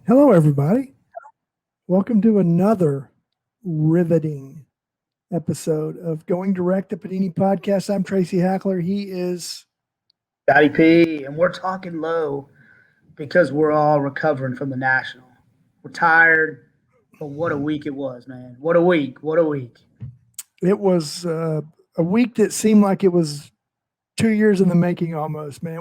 Hello, everybody. Welcome to another riveting episode of Going Direct, the Panini Podcast. I'm Tracy Hackler. He is Scotty P, and we're talking low because we're all recovering from the National. We're tired, but what a week it was, man. What a week. What a week. It was a week that seemed like it was 2 years in the making almost, man.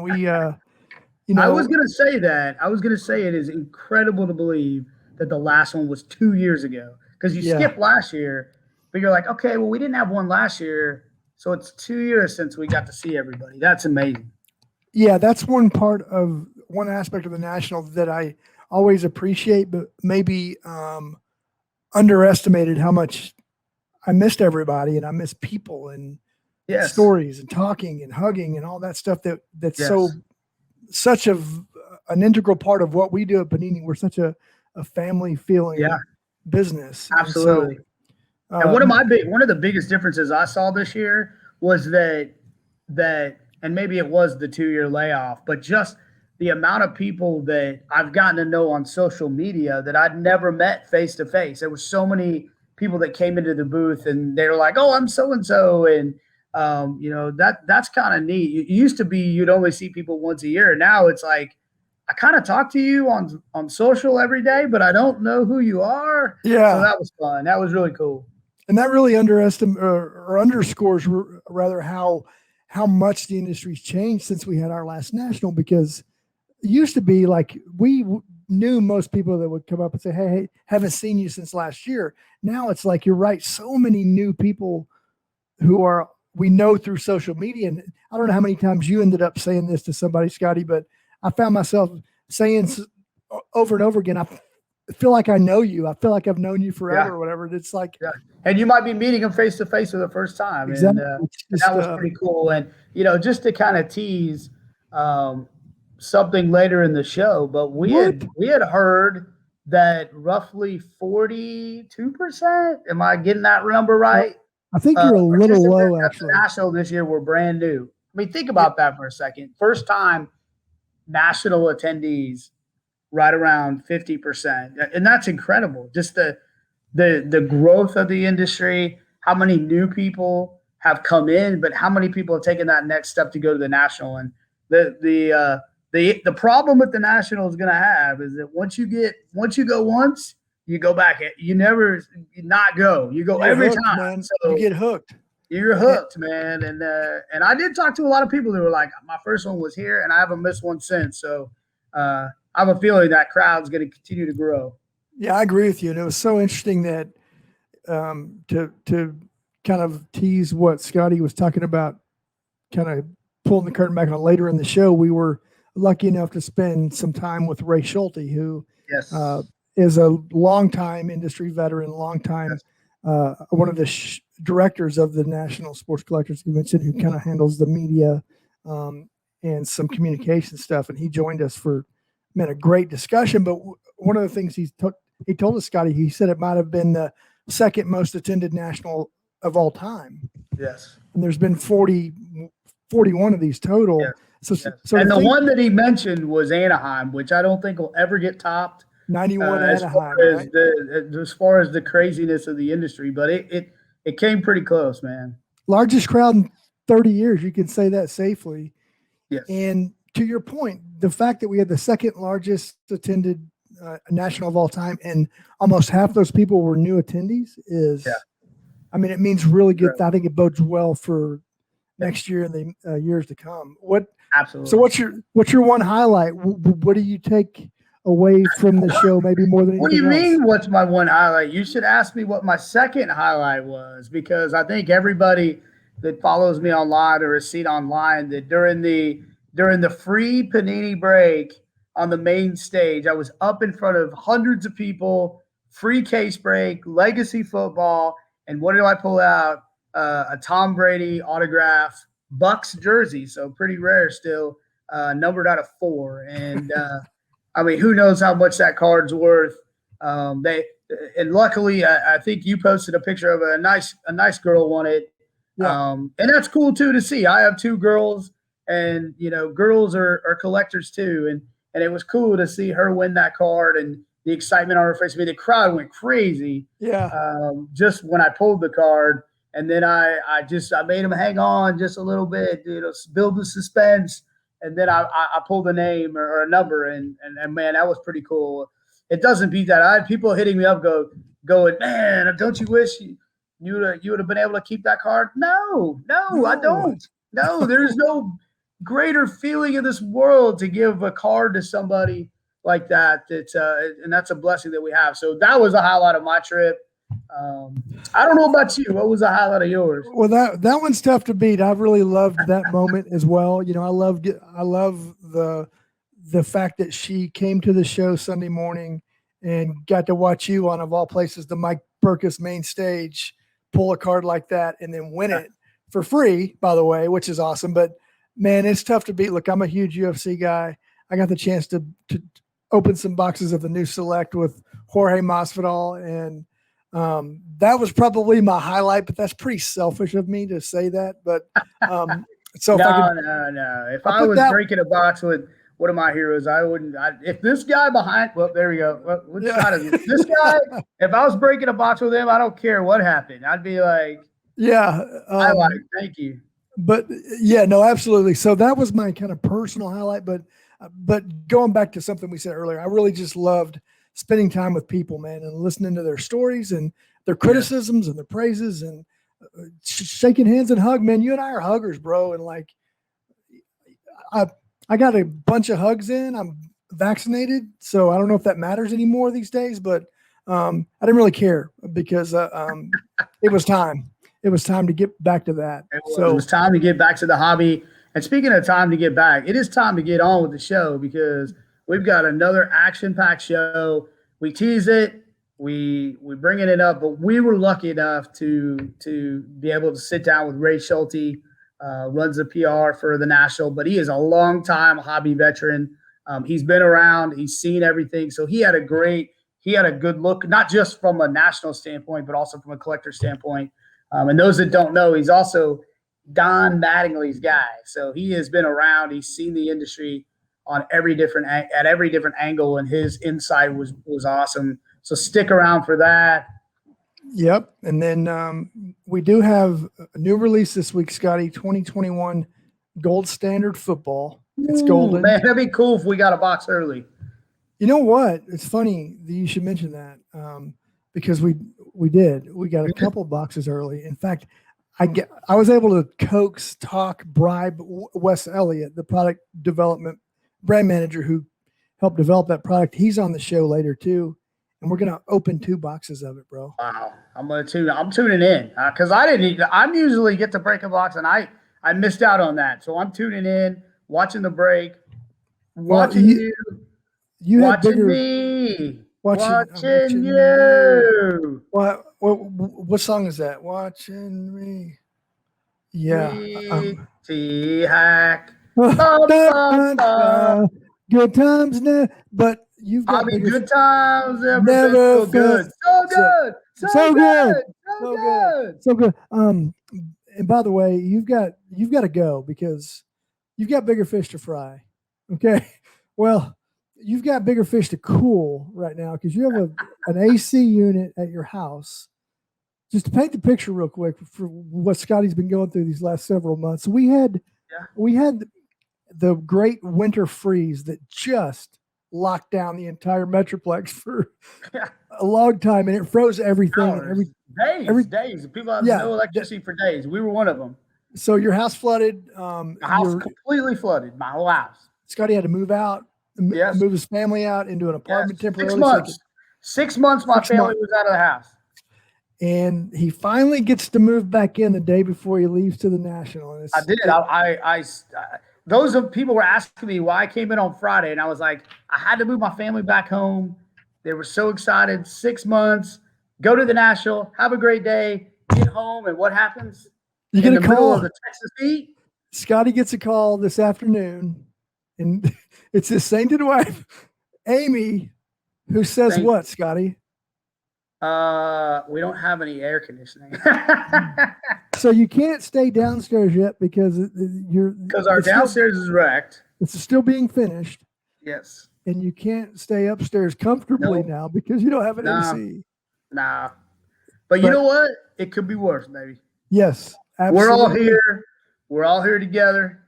I was going to say that. I was going to say it is incredible to believe that the last one was 2 years ago because you skipped last year, but you're like, okay, well, we didn't have one last year, so it's 2 years since we got to see everybody. That's amazing. Yeah, that's one aspect of the National that I always appreciate, but maybe underestimated how much I missed everybody and I miss people and stories and talking and hugging and all that stuff that's such an integral part of what we do at Panini. We're such a family feeling business. Absolutely. And one of the biggest differences I saw this year was that and maybe it was the 2-year layoff, but just the amount of people that I've gotten to know on social media that I'd never met face to face. There were so many people that came into the booth and they were like, "Oh, I'm so and so," and that's kind of neat. It used to be you'd only see people once a year. Now it's like I kind of talk to you on social every day, but I don't know who you are. Yeah, so that was fun. That was really cool, and that really underscores rather how much the industry's changed since we had our last National, because it used to be like we knew most people that would come up and say, hey, haven't seen you since last year. Now it's like, you're right, so many new people we know through social media. And I don't know how many times you ended up saying this to somebody, Scotty, but I found myself saying over and over again, I feel like I know you. I feel like I've known you forever or whatever. It's like, and you might be meeting them face to face for the first time. Exactly. And that was pretty cool. And, just to kind of tease something later in the show, but we had heard that roughly 42%, am I getting that number right? I think you're a little low, actually. National this year were brand new. I mean, think about that for a second. First time National attendees, right around 50%. And that's incredible. Just the growth of the industry, how many new people have come in, but how many people have taken that next step to go to the National. And the problem with the National is going to have is that once you go once, you go back. You never not go. You go every time. Man. So you get hooked. You're hooked, man. And I did talk to a lot of people who were like, my first one was here, and I haven't missed one since. So I have a feeling that crowd's going to continue to grow. Yeah, I agree with you. And it was so interesting that to kind of tease what Scotty was talking about, kind of pulling the curtain back on later in the show, we were lucky enough to spend some time with Ray Schulte, who is a longtime industry veteran, one of the directors of the National Sports Collectors Convention, who kind of handles the media and some communication stuff. And he joined us for a great discussion. But one of the things he told us, Scotty, he said it might have been the second most attended National of all time. Yes. And there's been 41 of these total. Yes. So and the one that he mentioned was Anaheim, which I don't think will ever get topped. 91 Anaheim. As far as the craziness of the industry, but it came pretty close, man. Largest crowd in 30 years, you can say that safely. Yes. And to your point, the fact that we had the second largest attended National of all time, and almost half those people were new attendees I mean, it means really good. Right. I think it bodes well for next year and the years to come. Absolutely. So what's your one highlight? What do you take away from the show, maybe more than anything What do you else? mean, what's my one highlight? You should ask me what my second highlight was, because I think everybody that follows me online or has seen online that during the free Panini break on the main stage, I was up in front of hundreds of people, free case break, legacy football, and what did I pull out? A Tom Brady autograph Bucks jersey, so pretty rare still, numbered out of 4. And I mean, who knows how much that card's worth? And luckily, I think you posted a picture of a nice girl won it. Yeah. And that's cool too to see. I have 2 girls, and girls are collectors too, and it was cool to see her win that card. And the excitement on her face. I mean, the crowd went crazy. Yeah. Just when I pulled the card, and then I made him hang on just a little bit, build the suspense, and then I pulled a name or a number, and man, that was pretty cool. It doesn't beat that. I had people hitting me up going, man, don't you wish you would have been able to keep that card? No, I don't. No, there's no greater feeling in this world to give a card to somebody like that. And that's a blessing that we have. So that was a highlight of my trip. I don't know about you. What was the highlight of yours? Well, that one's tough to beat. I really loved that moment as well. You know, I love the fact that she came to the show Sunday morning and got to watch you on, of all places, the Mike Burkus main stage, pull a card like that and then win it for free, by the way, which is awesome. But man, it's tough to beat. Look, I'm a huge UFC guy. I got the chance to open some boxes of the new Select with Jorge Masvidal, and that was probably my highlight, but that's pretty selfish of me to say that. But so no. If I was breaking a box with one of my heroes, I wouldn't. If this guy behind, well, there we go. Which side is it? This guy, if I was breaking a box with him, I don't care what happened. I'd be like, yeah, highlight, thank you. But yeah, no, absolutely. So that was my kind of personal highlight. But going back to something we said earlier, I really just loved spending time with people, man, and listening to their stories and their criticisms and their praises and shaking hands and hug, man. You and I are huggers, bro. And like, I got a bunch of hugs in. I'm vaccinated, so I don't know if that matters anymore these days, but I didn't really care because it was time. It was time to get back to that. It was time to get back to the hobby. And speaking of time to get back, it is time to get on with the show because we've got another action-packed show. We tease it, we bring it up, but we were lucky enough to be able to sit down with Ray Schulte, runs the PR for the National, but he is a longtime hobby veteran. He's been around, he's seen everything, so he had a good look, not just from a national standpoint, but also from a collector standpoint. And those that don't know, he's also Don Mattingly's guy. So he has been around. He's seen the industry at every different angle, and his insight was awesome. So stick around for that. Yep. And then we do have a new release this week, Scotty, 2021 Gold Standard Football. It's golden. Man, that'd be cool if we got a box early. You know what? It's funny that you should mention that because we did. We got a couple boxes early. In fact, I was able to bribe Wes Elliott, the product development brand manager who helped develop that product. He's on the show later too, and we're gonna open 2 boxes of it, bro. Wow, I'm tuning in because I'm usually get to break a box, and I missed out on that, so I'm tuning in, watching the break, watching you watching me. Watching you. What song is that? Watching me. Yeah. T-Hack. Good times now. But you've got good times never been so good. So good. And by the way, you've got to go because you've got bigger fish to fry. Okay. Well, you've got bigger fish to cool right now because you have an AC unit at your house. Just to paint the picture real quick for what Scotty's been going through these last several months, we had the great winter freeze that just locked down the entire Metroplex for a long time, and it froze everything. Days. People have no electricity for days. We were one of them. So your house flooded. The house completely flooded. My whole house. Scotty had to move out. Move his family out into an apartment temporarily. 6 months. My family was out of the house, and he finally gets to move back in the day before he leaves to the National. I did. Those people were asking me why I came in on Friday, and I was like, I had to move my family back home. They were so excited. 6 months. Go to the National. Have a great day. Get home, and what happens? You get a call. Middle of the Texas heat. Scotty gets a call this afternoon, and it's his sainted wife, Amy, who says what, Scotty? We don't have any air conditioning. So you can't stay downstairs yet because our downstairs is wrecked. It's still being finished. Yes. and you can't stay upstairs comfortably Nope. now because you don't have an Nah. AC. Nah. But you know what? It could be worse, baby. Yes, absolutely. We're all here. We're all here together.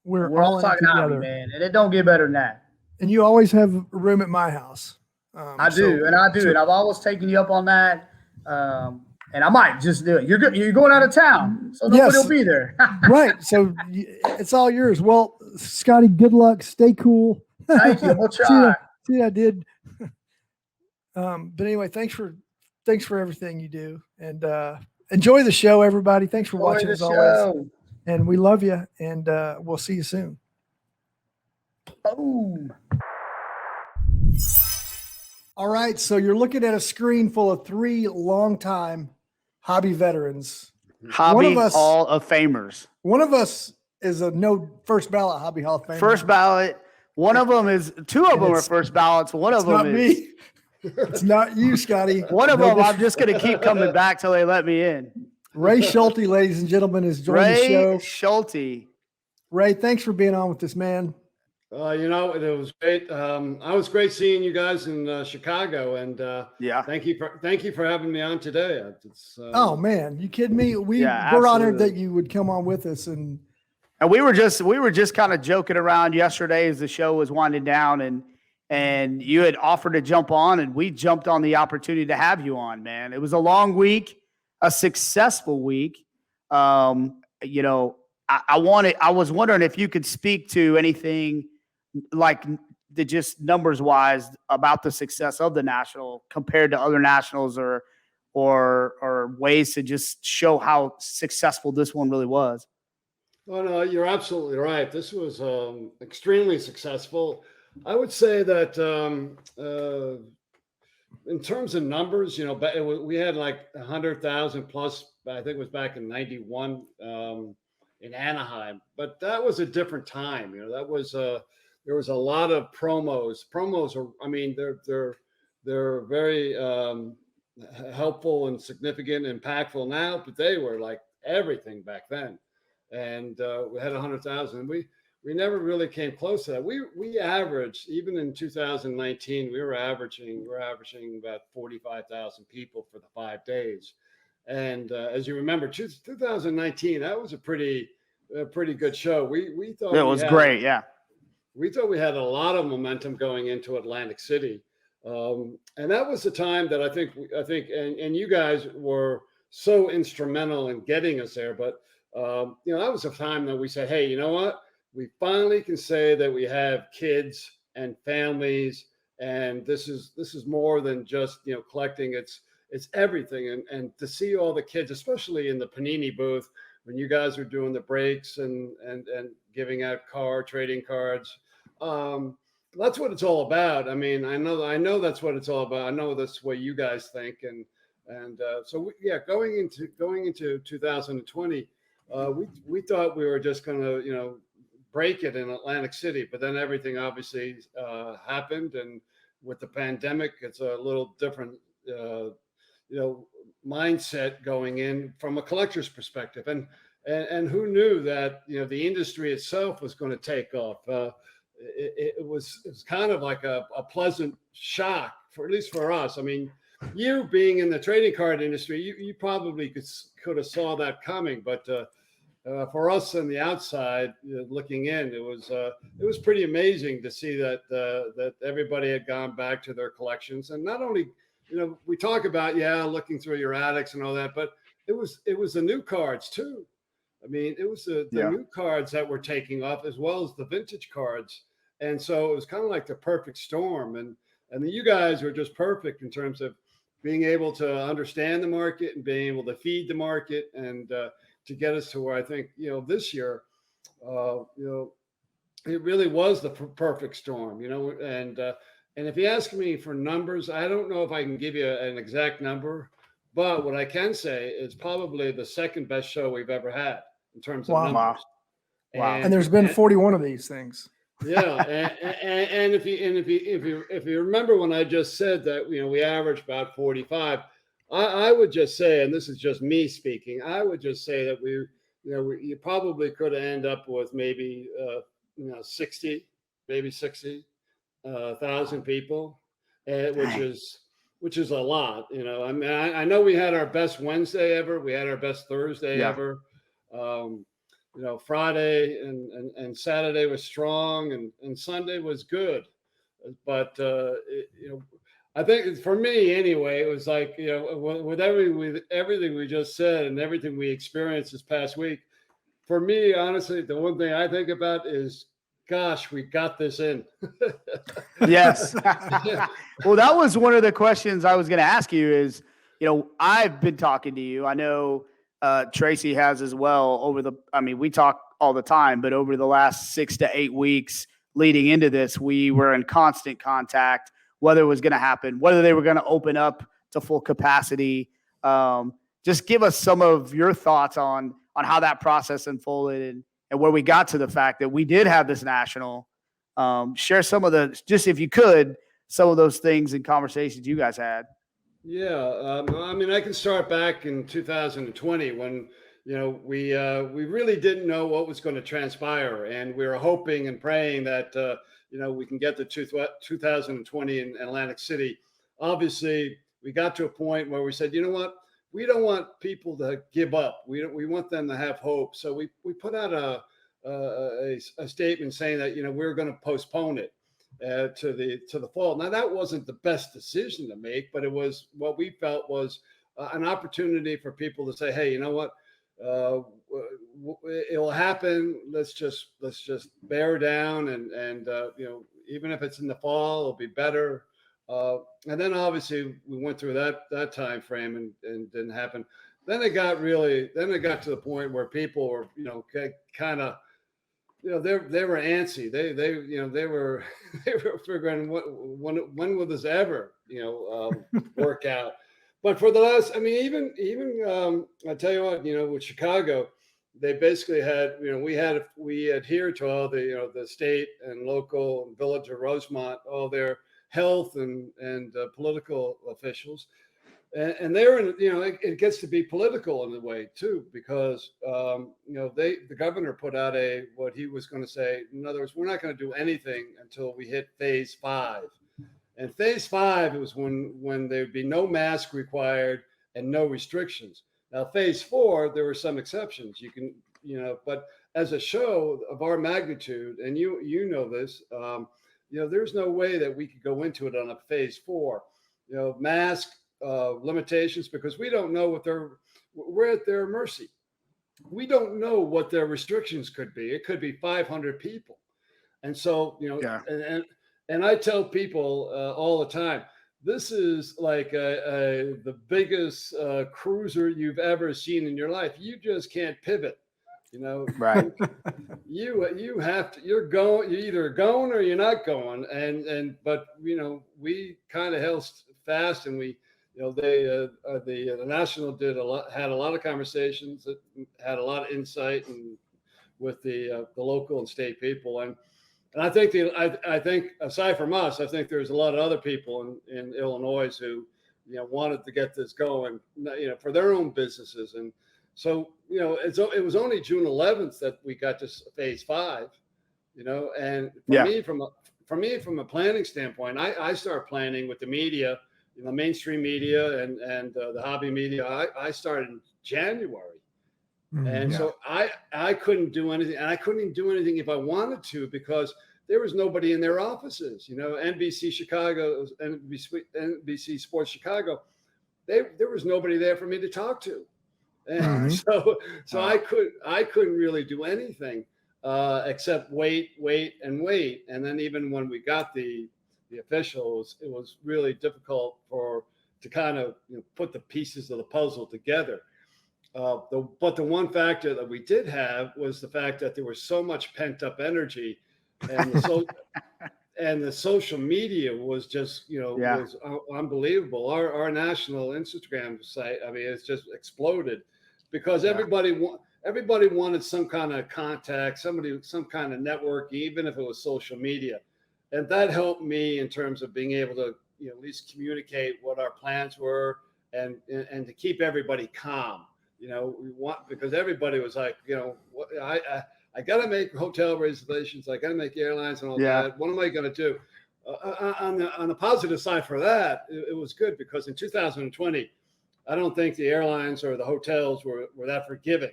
We're all all in it talking hobby, together. man. And it don't get better than that. And you always have a room at my house. I do. And I've always taken you up on that. And I might just do it. You're good. You're going out of town, so nobody will be there. Right. So it's all yours. Well, Scotty, good luck. Stay cool. Thank you. We'll try. See, I did. But anyway, thanks for everything you do, and enjoy the show, everybody. Thanks for watching as always, and we love you. And we'll see you soon. Boom. All right, so you're looking at a screen full of 3 longtime hobby veterans. Hobby Hall of Famers. One of us is a first ballot Hobby Hall of Famer. First ballot. One of them is, 2 of them are first ballots. One of them is. Me. It's not you, Scotty. One of them, I'm just going to keep coming back till they let me in. Ray Schulte, ladies and gentlemen, is joining the show. Ray Schulte. Ray, thanks for being on with this, man. It was great. I was great seeing you guys in Chicago, and thank you for having me on today. Oh man, you kidding me? We're honored that you would come on with us, and we were just kind of joking around yesterday as the show was winding down, and you had offered to jump on, and we jumped on the opportunity to have you on, man. It was a long week, a successful week. I was wondering if you could speak to anything like just numbers wise about the success of the national compared to other nationals, or ways to just show how successful this one really was. Oh no, you're absolutely right. This was extremely successful. I would say that in terms of numbers, we had like 100,000 plus. I think it was back in '91 in Anaheim, but that was a different time. That was there was a lot of promos. Promos are, they're very helpful and significant, impactful now, but they were like everything back then. And we had 100,000. We never really came close to that. We averaged, even in 2019, we were averaging about 45,000 people for the 5 days. And as you remember, 2019, that was a pretty good show. We thought it was great. Yeah. We thought we had a lot of momentum going into Atlantic City. And that was the time that I think, and you guys were so instrumental in getting us there. But, that was a time that we said, hey, you know what? We finally can say that we have kids and families, and this is more than just, collecting. It's everything. And to see all the kids, especially in the Panini booth, when you guys were doing the breaks and giving out trading cards, that's what it's all about. I mean, I know that's what it's all about. I know that's what you guys think. Going into 2020, we thought we were just going to, break it in Atlantic City, but then everything obviously happened. And with the pandemic, it's a little different, mindset going in from a collector's perspective. And who knew that, the industry itself was going to take off. It was kind of like a pleasant shock, at least for us. I mean, you being in the trading card industry, you probably could have saw that coming, but for us on the outside looking in, it was pretty amazing to see that everybody had gone back to their collections. And not only, we talk about looking through your attics and all that, but it was the new cards too. I mean, it was the new cards that were taking off, as well as the vintage cards. And so it was kind of like the perfect storm. And you guys were just perfect in terms of being able to understand the market and being able to feed the market, and to get us to where I think, this year, it really was the perfect storm, and if you ask me for numbers, I don't know if I can give you an exact number, but what I can say is probably the second best show we've ever had in terms of numbers. Wow. And there's been 41 of these things. Yeah. And if you remember when I just said that, we average about 45, I would just say, and this is just me speaking, I would just say that you probably could end up with maybe 60, maybe 60. thousand people, which is a lot. You know, I mean, I know we had our best Wednesday ever. We had our best Thursday ever. You know, Friday and Saturday was strong, and Sunday was good. But you know, I think for me anyway, it was like, you know, with everything we just said and everything we experienced this past week. For me, honestly, the one thing I think about is, gosh, we got this in. Yes. Well, that was one of the questions I was going to ask you is, you know, I've been talking to you. I know Tracy has as well we talk all the time, but over the last 6 to 8 weeks leading into this, we were in constant contact, whether it was going to happen, whether they were going to open up to full capacity. Just give us some of your thoughts on how that process unfolded and where we got to the fact that we did have this national. Share some of just if you could, some of those things and conversations you guys had. Yeah, I mean, I can start back in 2020 when, you know, we really didn't know what was going to transpire, and we were hoping and praying that you know, we can get to 2020 in Atlantic City. Obviously, we got to a point where we said, you know what, we don't want people to give up. We want them to have hope. So we put out a statement saying that, you know, we're going to postpone it to the fall. Now, that wasn't the best decision to make, but it was what we felt was an opportunity for people to say, hey, you know what, it'll happen. Let's just bear down and you know, even if it's in the fall, it'll be better. And then obviously we went through that time frame and didn't happen. Then it got to the point where people were, you know, kind of, you know, they were antsy. They were figuring when will this ever, you know, work out. But for the last, I mean, even I tell you what, you know, with Chicago, they basically had, you know, we adhered to all the, you know, the state and local and village of Rosemont, all their health and political officials. And they're in, you know, it gets to be political in a way too, because, you know, the governor put out what he was going to say. In other words, we're not going to do anything until we hit phase 5. And phase 5 was when there'd be no mask required and no restrictions. Now, phase 4, there were some exceptions. You can, you know, but as a show of our magnitude, and you know this, you know, there's no way that we could go into it on a phase 4, you know, mask limitations, because we don't know we're at their mercy. We don't know what their restrictions could be. It could be 500 people. And so, you know, yeah. And I tell people all the time, this is like the biggest cruiser you've ever seen in your life. You just can't pivot, you know. Right. You have to. You're either going or you're not going. But you know, we kind of held fast, and we, you know, the national had a lot of conversations, that had a lot of insight and with the local and state people. And I think I think aside from us, I think there's a lot of other people in Illinois who, you know, wanted to get this going, you know, for their own businesses. And so, you know, it was only June 11th that we got to phase 5, you know. And for me, from a planning standpoint, I start planning with the media, you know, mainstream media and the hobby media. I started in January. And so I couldn't do anything, and I couldn't even do anything if I wanted to, because there was nobody in their offices. You know, NBC Chicago, NBC Sports Chicago, there was nobody there for me to talk to, and so I couldn't really do anything except wait. And then even when we got the officials, it was really difficult to kind of, you know, put the pieces of the puzzle together. But the one factor that we did have was the fact that there was so much pent up energy, and the social media was just, you know, was unbelievable. Our national Instagram site, I mean, it's just exploded, because everybody wanted some kind of contact, some kind of network, even if it was social media, and that helped me in terms of being able to, you know, at least communicate what our plans were and to keep everybody calm. You know, because everybody was like, you know, I got to make hotel reservations. I got to make airlines and all that. What am I going to do? on the positive side for that, it was good because in 2020, I don't think the airlines or the hotels were that forgiving.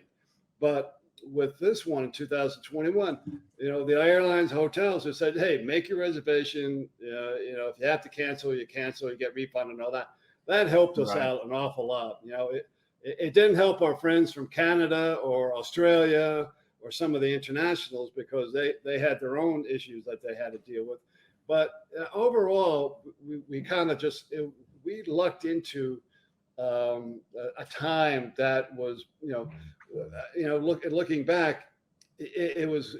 But with this one in 2021, the airlines, hotels have said, hey, make your reservation. If you have to cancel, you cancel, you get refunded and all that. That helped us out an awful lot. It didn't help our friends from Canada or Australia or some of the internationals because they had their own issues that they had to deal with. But overall, we kind of we lucked into a time that was, looking back, it was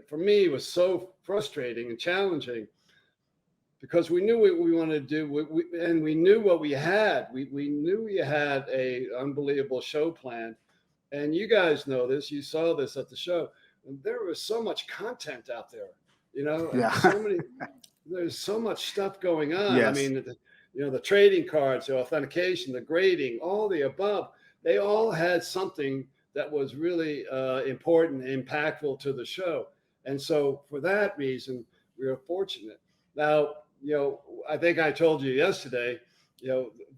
for me, it was so frustrating and challenging because we knew what we wanted to do, and we knew what we had. We knew we had a unbelievable show plan, and you guys know this. You saw this at the show. And there was so much content out there, and there's so much stuff going on. Yes. I mean, the trading cards, the authentication, the grading, all the above, they all had something that was really important and impactful to the show. And so for that reason, we were fortunate. Now, I think I told you yesterday,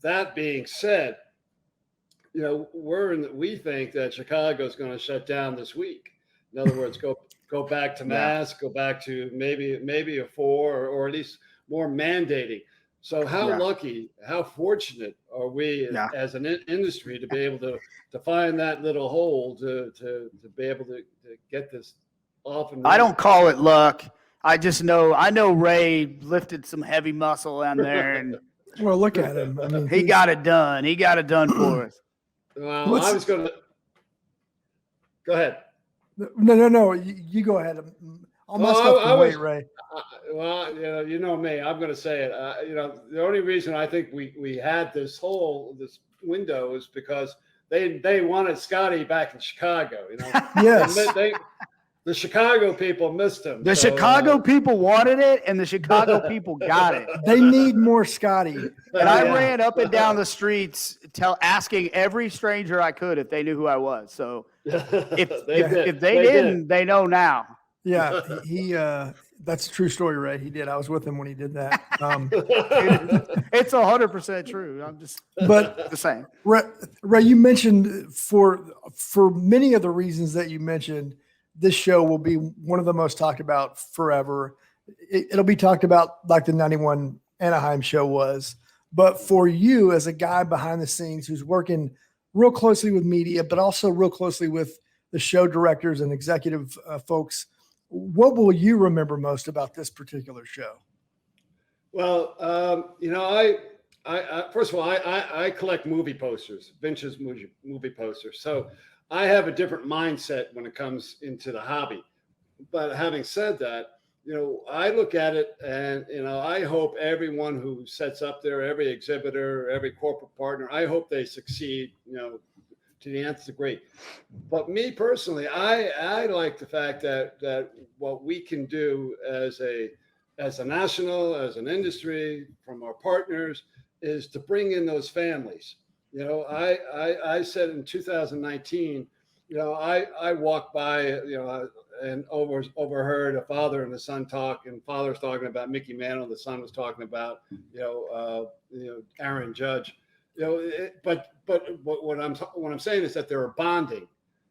that being said, we think that Chicago is going to shut down this week. In other words, go back to masks, go back to maybe a 4 or at least more mandating. So how lucky, how fortunate are we as an industry to be able to find that little hole to be able to get this off and running? I don't call it luck. I know Ray lifted some heavy muscle down there, and Well, look at him. I mean, he got it done. He got it done for us. Well, I was going to go ahead. No. You go ahead. All my stuff can wait, Ray. Well, you know me. I'm going to say it. The only reason I think we had this window is because they wanted Scotty back in Chicago. Yes. The Chicago people missed him. The Chicago people wanted it, and the Chicago people got it. They need more Scotty. And I ran up and down the streets asking every stranger I could if they knew who I was. So if they didn't, they know now. Yeah, he that's a true story, Ray. He did. I was with him when he did that. It's 100% true. I'm just the same. Ray, you mentioned for many of the reasons that you mentioned, this show will be one of the most talked about forever. It'll be talked about like the 91 Anaheim show was. But for you as a guy behind the scenes who's working real closely with media, but also real closely with the show directors and executive folks, what will you remember most about this particular show? Well, I first of all, I collect movie posters, vintage movie posters. So I have a different mindset when it comes into the hobby. But having said that, I look at it and, I hope everyone who sets up there, every exhibitor, every corporate partner, I hope they succeed, to the nth degree. But me personally, I like the fact that what we can do as a national, as an industry, from our partners, is to bring in those families. I said in 2019, I walked by, and overheard a father and a son talk, and father's talking about Mickey Mantle, the son was talking about, Aaron Judge, but what I'm saying is that they were bonding,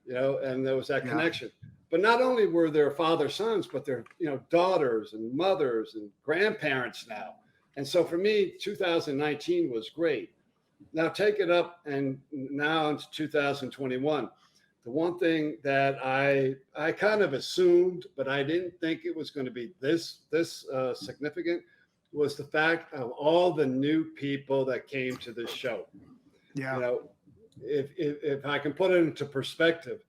and there was that connection. But not only were there father sons, but they're daughters and mothers and grandparents now. And so for me, 2019 was great. Now take it up and now into 2021. The one thing that I kind of assumed, but I didn't think it was going to be this significant, was the fact of all the new people that came to this show. Yeah. If I can put it into perspective,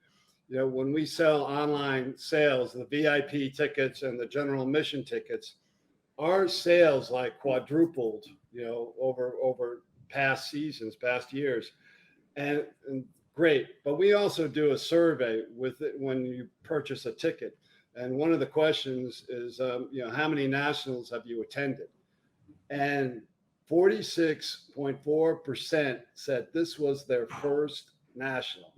when we sell online sales, the VIP tickets and the general admission tickets, our sales like quadrupled, over past seasons, past years, and great. But we also do a survey with it when you purchase a ticket. And one of the questions is, how many nationals have you attended? And 46.4% said this was their first national.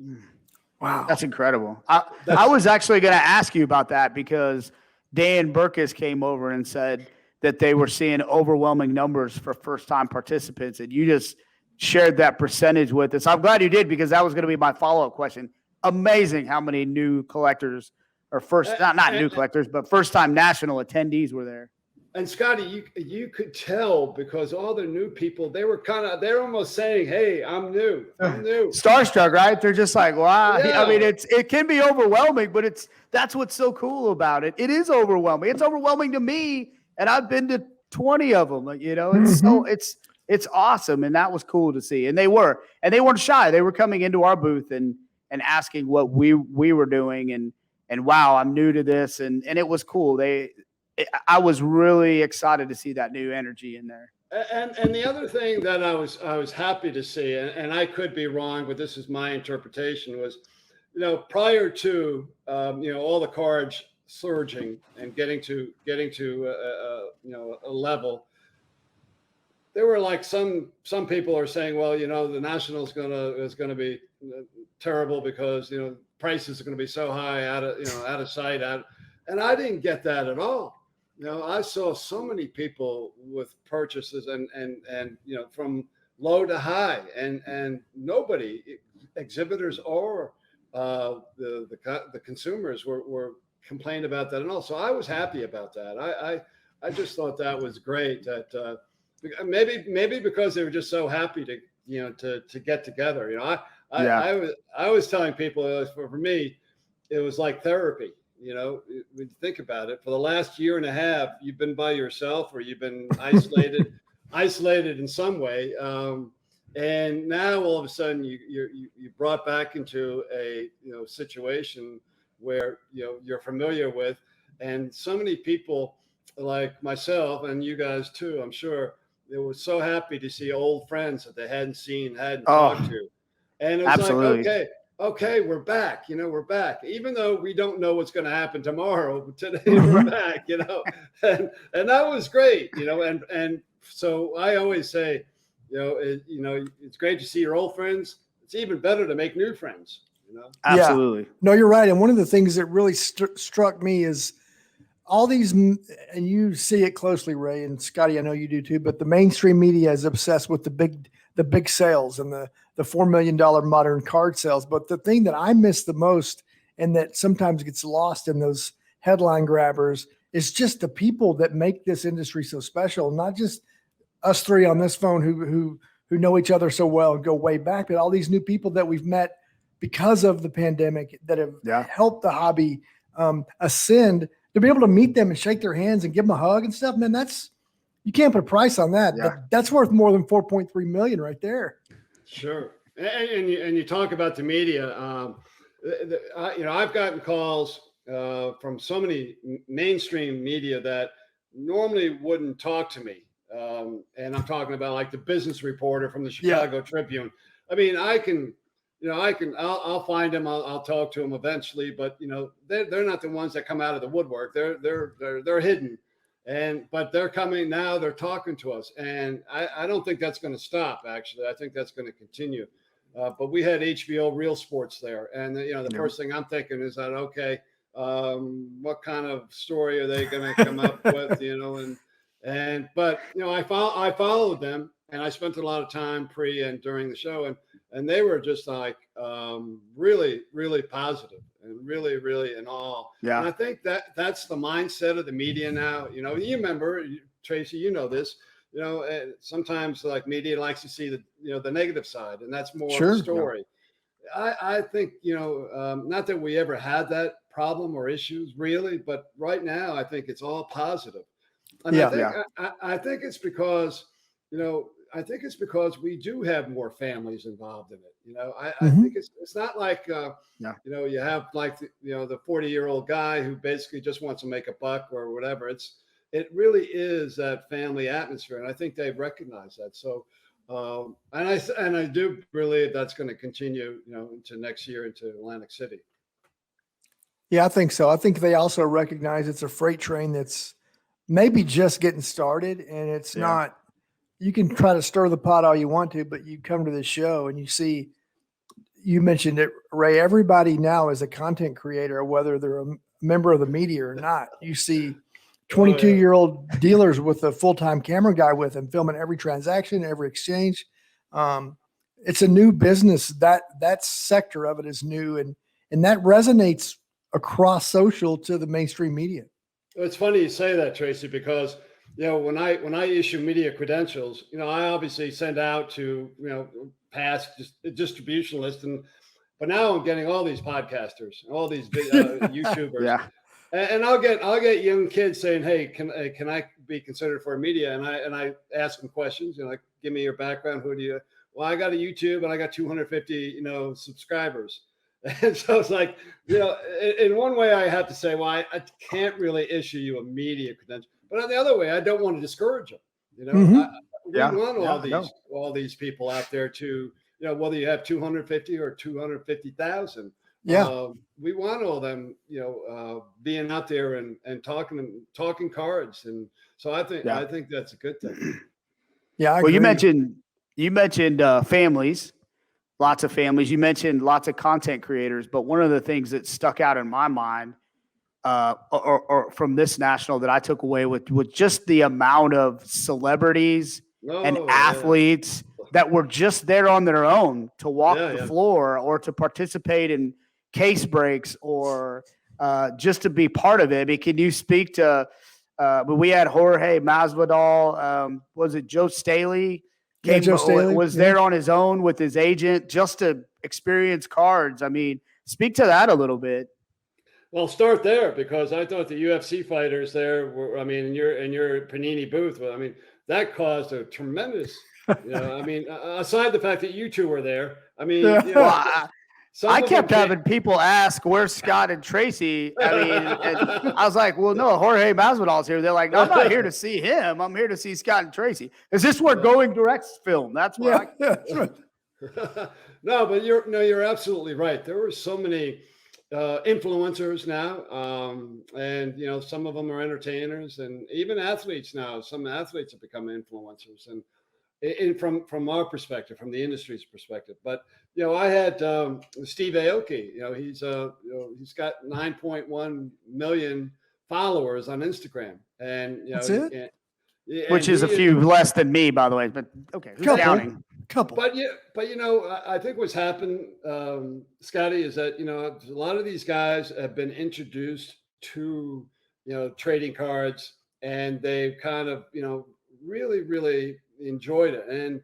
Wow. That's incredible. I was actually going to ask you about that because Dan Burkus came over and said that they were seeing overwhelming numbers for first-time participants, and you just shared that percentage with us. I'm glad you did, because that was going to be my follow-up question. Amazing how many new collectors, or not new collectors, but first-time national attendees were there. And Scotty, you could tell, because all the new people, they're almost saying, "Hey, I'm new. Starstruck, right? They're just like, wow. Yeah. I mean, it can be overwhelming, but that's what's so cool about it. It is overwhelming. It's overwhelming to me, and I've been to 20 of them. It's awesome, and that was cool to see. And they weren't shy. They were coming into our booth and asking what we were doing, and wow, I'm new to this, and it was cool. I was really excited to see that new energy in there. And the other thing that I was happy to see, and I could be wrong, but this is my interpretation, was, prior to all the cards surging and getting to a level, there were like some people are saying, well, the national is gonna be terrible because prices are going to be so high out of sight, and I didn't get that at all. I saw so many people with purchases and from low to high, and nobody, exhibitors or the consumers were complaining about that at all. So I was happy about that. I just thought that was great. That maybe because they were just so happy to get together. I was telling people, for me, it was like therapy. When you think about it, for the last year and a half, you've been by yourself, or you've been isolated in some way. And now all of a sudden you brought back into a situation where you're familiar with, and so many people like myself and you guys too, I'm sure, they were so happy to see old friends that they hadn't talked to. And it was absolutely. like, okay, we're back. We're back. Even though we don't know what's going to happen tomorrow, today we're back, and that was great, and so I always say, it's great to see your old friends. It's even better to make new friends, Absolutely. Yeah. No, you're right. And one of the things that really struck me is all these, and you see it closely, Ray and Scotty, I know you do too, but the mainstream media is obsessed with the big sales and the $4 million modern card sales. But the thing that I miss the most, and that sometimes gets lost in those headline grabbers, is just the people that make this industry so special. Not just us three on this phone who know each other so well and go way back, but all these new people that we've met because of the pandemic that have helped the hobby ascend. To be able to meet them and shake their hands and give them a hug and stuff, man, you can't put a price on that. Yeah. That's worth more than 4.3 million right there. Sure. And you talk about the media. I've gotten calls from so many mainstream media that normally wouldn't talk to me. And I'm talking about like the business reporter from the Chicago Tribune. I mean, I'll find them. I'll talk to them eventually, but they're not the ones that come out of the woodwork. They're hidden, but they're coming now. They're talking to us, and I don't think that's going to stop. Actually, I think that's going to continue. But we had HBO Real Sports there, and the first thing I'm thinking is that, okay, what kind of story are they going to come up with? But I followed them, and I spent a lot of time pre and during the show, and they were just like really, really positive and really, really in awe. Yeah. And I think that's the mindset of the media now. You remember, Tracy, this. Sometimes like media likes to see the negative side, and that's more of the story. Yeah. I think not that we ever had that problem or issues really, but right now I think it's all positive. And I think it's because we do have more families involved in it. I think it's not like you have like the 40-year-old guy who basically just wants to make a buck or whatever. It really is that family atmosphere, and I think they've recognized that. So, and I do believe that's going to continue, into next year into Atlantic City. Yeah, I think so. I think they also recognize it's a freight train that's maybe just getting started, and it's not. You can try to stir the pot all you want to, but you come to this show and you see. You mentioned it, Ray. Everybody now is a content creator, whether they're a member of the media or not. You see 22-year-old dealers with a full-time camera guy with him, filming every transaction, every exchange. It's a new business. That sector of it is new, and that resonates across social to the mainstream media. It's funny you say that, Tracy, because when I issue media credentials, I obviously send out to past distribution list, but now I'm getting all these podcasters, all these YouTubers, Yeah. and I'll get young kids saying, "Hey, can I be considered for media?" And I ask them questions, like, "Give me your background. Who do you?" Well, I got a YouTube and I got 250 subscribers. And so it's like, in one way I have to say, well, I can't really issue you a media credential, but on the other way, I don't want to discourage them. We want all these people out there to, whether you have 250 or 250,000. Yeah. We want all them, being out there and talking cards. And so I think that's a good thing. Yeah. I Well, agree. you mentioned families. Lots of families. You mentioned lots of content creators, but one of the things that stuck out in my mind, or from this national that I took away with just the amount of celebrities and athletes that were just there on their own to walk the floor or to participate in case breaks or just to be part of it. I mean, can you speak to? We had Jorge Masvidal. Was it Joe Staley? Joe Staley was there on his own with his agent just to experience cards. I mean, speak to that a little bit. Well, start there, because I thought the UFC fighters there were, in your Panini booth, that caused a tremendous, aside the fact that you two were there, I kept having people ask, where's Scott and Tracy? And I was like, well, no, Jorge Masvidal's here. They're like, no, I'm not here to see him. I'm here to see Scott and Tracy. Is this where Going Direct's film? That's where that's right. No, but you're absolutely right. There were so many influencers now, and some of them are entertainers and even athletes now. Some athletes have become influencers, and from our perspective, from the industry's perspective. But I had Steve Aoki. He's got 9.1 million followers on Instagram, and that's it. Which is a few less than me, by the way. But okay, who's counting? Couple. But I think what's happened, Scotty, is that a lot of these guys have been introduced to trading cards, and they've kind of really, really enjoyed it. And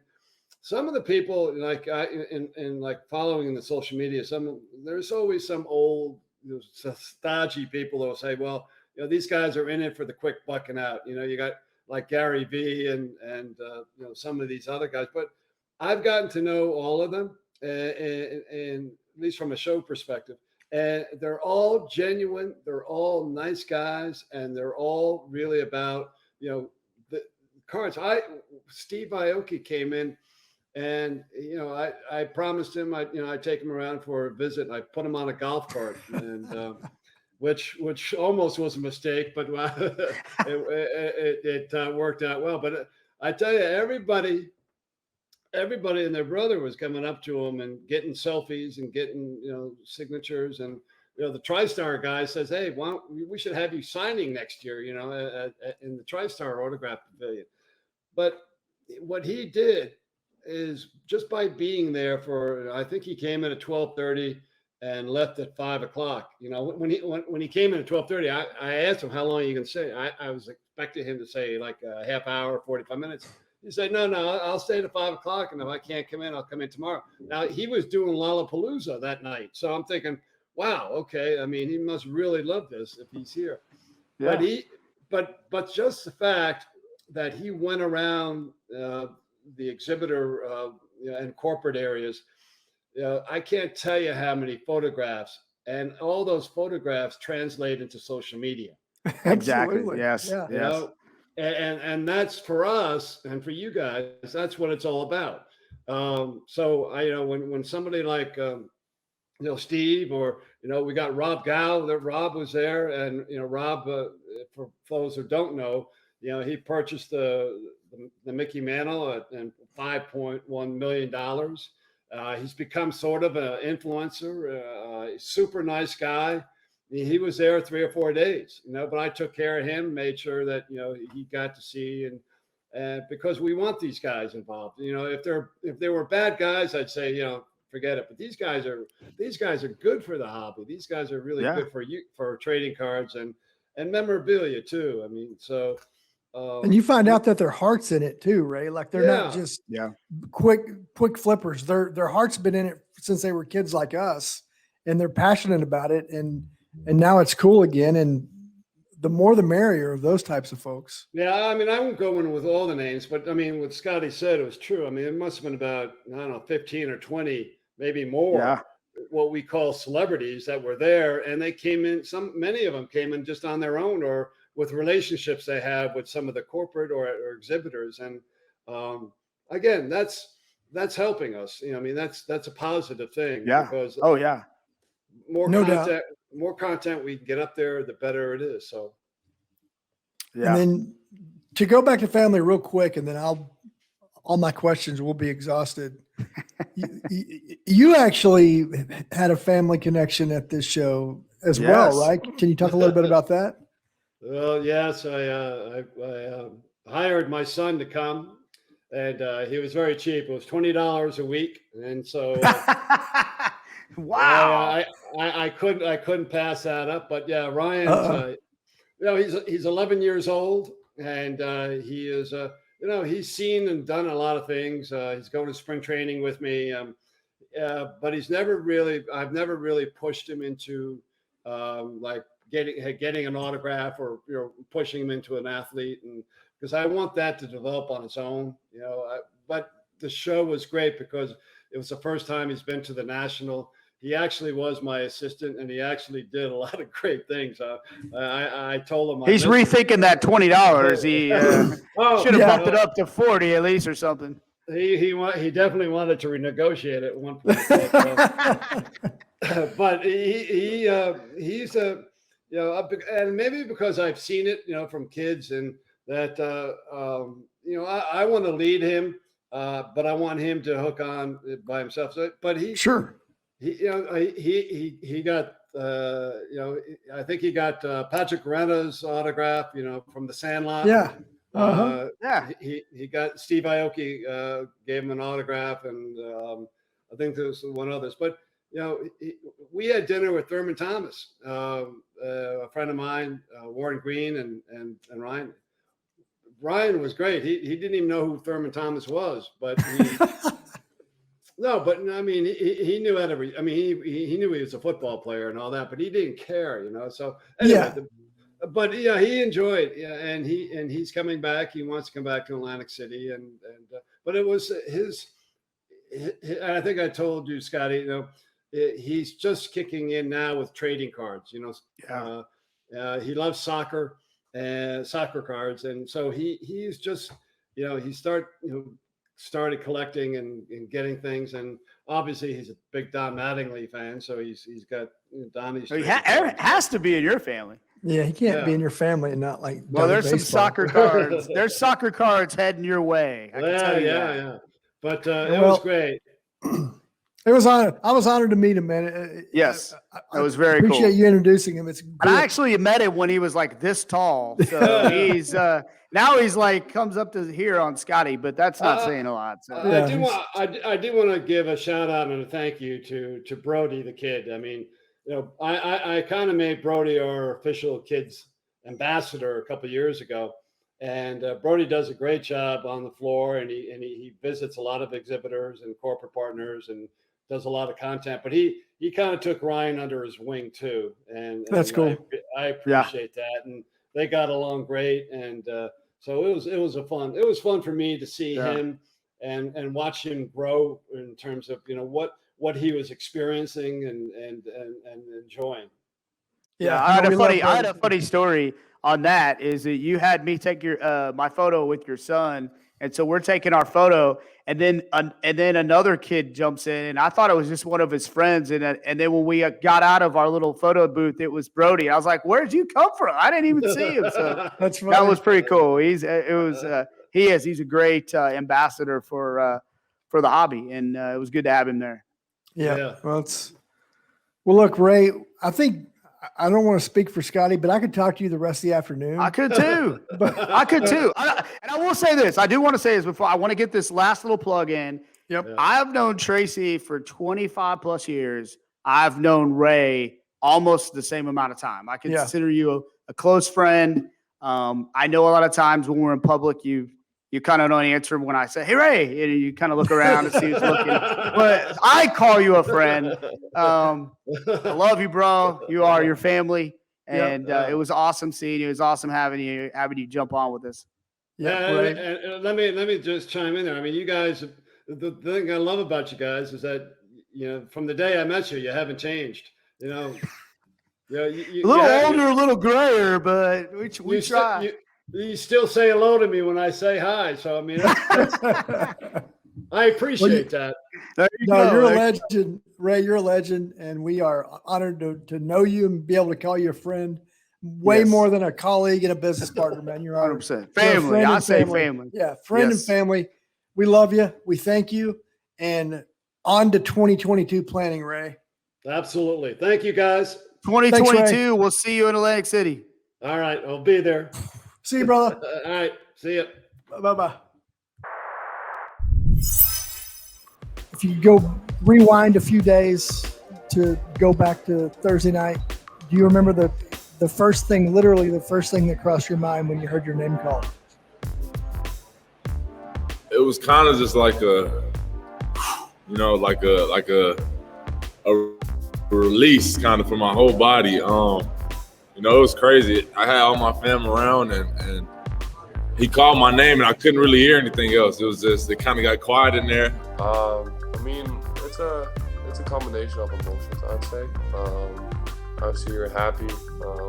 some of the people, like like following the social media, there's always some old stodgy people that will say, well, these guys are in it for the quick buck and out. You got like Gary V and some of these other guys, but I've gotten to know all of them, and at least from a show perspective, and they're all genuine. They're all nice guys, and they're all really about the cards. Steve Aoki came in, and I promised him I'd take him around for a visit, and I put him on a golf cart, and which almost was a mistake, but it worked out well. But I tell you, everybody and their brother was coming up to him and getting selfies and getting signatures, and the TriStar guy says, hey, we should have you signing next year in the TriStar autograph pavilion. But what he did is, just by being there I think he came in at 12:30 and left at 5 o'clock. When he came in at 12:30, I asked him, how long are you going to stay? I was expecting him to say like a half hour, 45 minutes. He said, no, I'll stay to 5 o'clock, and if I can't come in, I'll come in tomorrow. Now, he was doing Lollapalooza that night, so I'm thinking, wow, okay. He must really love this if he's here. Yeah. But just the fact that he went around the exhibitor and corporate areas, I can't tell you how many photographs, and all those photographs translate into social media. Exactly. Yes. Yeah. Yes. And that's for us and for you guys. That's what it's all about. So when somebody like Steve, or we got Rob Gow. That Rob was there, and Rob, for those who don't know, he purchased the Mickey Mantle at $5.1 million. He's become sort of an influencer, super nice guy. he was there 3 or 4 days, but I took care of him, made sure that, he got to see, and because we want these guys involved. If they were bad guys, I'd say, forget it. But these guys are good for the hobby. These guys are really good for trading cards and memorabilia too. I mean, so. And you find out that their heart's in it too, Ray. Like they're not just quick flippers. Their heart's been in it since they were kids like us, and they're passionate about it. And now it's cool again. And the more the merrier of those types of folks. Yeah, I mean, I won't go in with all the names, but I mean, what Scotty said, it was true. I mean, it must have been about, I don't know, 15 or 20, maybe more, what we call celebrities that were there. And they came in, many of them came in just on their own or with relationships they have with some of the corporate or exhibitors. And again, that's helping us. I mean, that's a positive thing. Yeah. Because more content we can get up there, the better it is. So, And then to go back to family real quick, and then all my questions will be exhausted. You actually had a family connection at this show as well, right? Can you talk a little bit about that? Well, yes, I hired my son to come, and he was very cheap. It was $20 a week, and so wow, I couldn't pass that up. But yeah, Ryan, he's 11 years old, and he is he's seen and done a lot of things. He's going to spring training with me, but I've never really pushed him into like getting an autograph or pushing him into an athlete, and because I want that to develop on its own, but the show was great because it was the first time he's been to the national. He actually was my assistant, and he actually did a lot of great things. I told him he's rethinking that $20. He should have bumped it up to 40 at least or something. He definitely wanted to renegotiate at one point, but he's and maybe because I've seen it, from kids, and that I want to lead him, but I want him to hook on by himself. But he got I think he got Patrick Rena's autograph, from the Sandlot. Yeah. He got Steve Aoki gave him an autograph, and I think there was one others. But we had dinner with Thurman Thomas, a friend of mine, Warren Green, and Ryan. Ryan was great. He didn't even know who Thurman Thomas was, but no, but I mean, he knew he knew he was a football player and all that, but he didn't care, So anyway, but he enjoyed, and he's coming back. He wants to come back to Atlantic City, and but it was his. I think I told you, Scotty, he's just kicking in now with trading cards. He loves soccer and soccer cards, and so he's just he started collecting and getting things, and obviously he's a big Don Mattingly fan, so he's got Donnie's. He has to be in your family. Yeah, he can't be in your family and not like. Well, there's some soccer cards. There's soccer cards heading your way. I can tell you that. Yeah. But it was great. It was honored. I was honored to meet him, man. Yes, that was very cool. Appreciate you introducing him. It's good. I actually met him when he was like this tall. So he's now he's like comes up to here on Scotty, but that's not saying a lot. So. I do want to give a shout out and a thank you to Brody the Kid. I mean, I kind of made Brody our official kids ambassador a couple of years ago. And Brody does a great job on the floor, and he visits a lot of exhibitors and corporate partners and does a lot of content. But he kind of took Ryan under his wing too, and that's cool. I appreciate that, and they got along great. And so it was fun for me to see him and watch him grow in terms of what he was experiencing and enjoying. Yeah, I had a funny story on that. Is that you had me take your my photo with your son, and so we're taking our photo, and then another kid jumps in, and I thought it was just one of his friends, and then when we got out of our little photo booth, it was Brody. I was like, "Where'd you come from? I didn't even see him." So that was pretty cool. He's a great ambassador for the hobby, and it was good to have him there. Yeah. Well, look, Ray, I think I don't want to speak for Scotty, but I could talk to you the rest of the afternoon. I could too. I could too. And I will say this. I do want to say this before I want to get this last little plug in. Yep. Yeah. I've known Tracy for 25 plus years. I've known Ray almost the same amount of time. I consider you a close friend. I know a lot of times when we're in public, you kind of don't answer when I say, "Hey, Ray," and you kind of look around and see who's looking. But I call you a friend. I love you, bro. You are your family, and it was awesome seeing you. It was awesome having you jump on with us. Yeah, right. And let me just chime in there. I mean, you guys. The thing I love about you guys is that from the day I met you, you haven't changed. You a little older, a little grayer, but we try. You still say hello to me when I say hi. So, I mean, I appreciate that. You're a legend, Ray. You're a legend, and we are honored to know you and be able to call you a friend. Way more than a colleague and a business partner, man. You're 100% family. I say family. Yeah, friend and family. We love you. We thank you. And on to 2022 planning, Ray. Absolutely. Thank you, guys. 2022, Thanks, we'll see you in Atlantic City. All right. I'll be there. See you, brother. All right. See you. Bye-bye. If you go rewind a few days to go back to Thursday night, do you remember the first thing, literally the first thing that crossed your mind when you heard your name called? It was kind of just like a release kind of for my whole body. It was crazy. I had all my family around and he called my name and I couldn't really hear anything else. It was just, it kind of got quiet in there. I mean, it's a combination of emotions, I'd say. Obviously you're happy.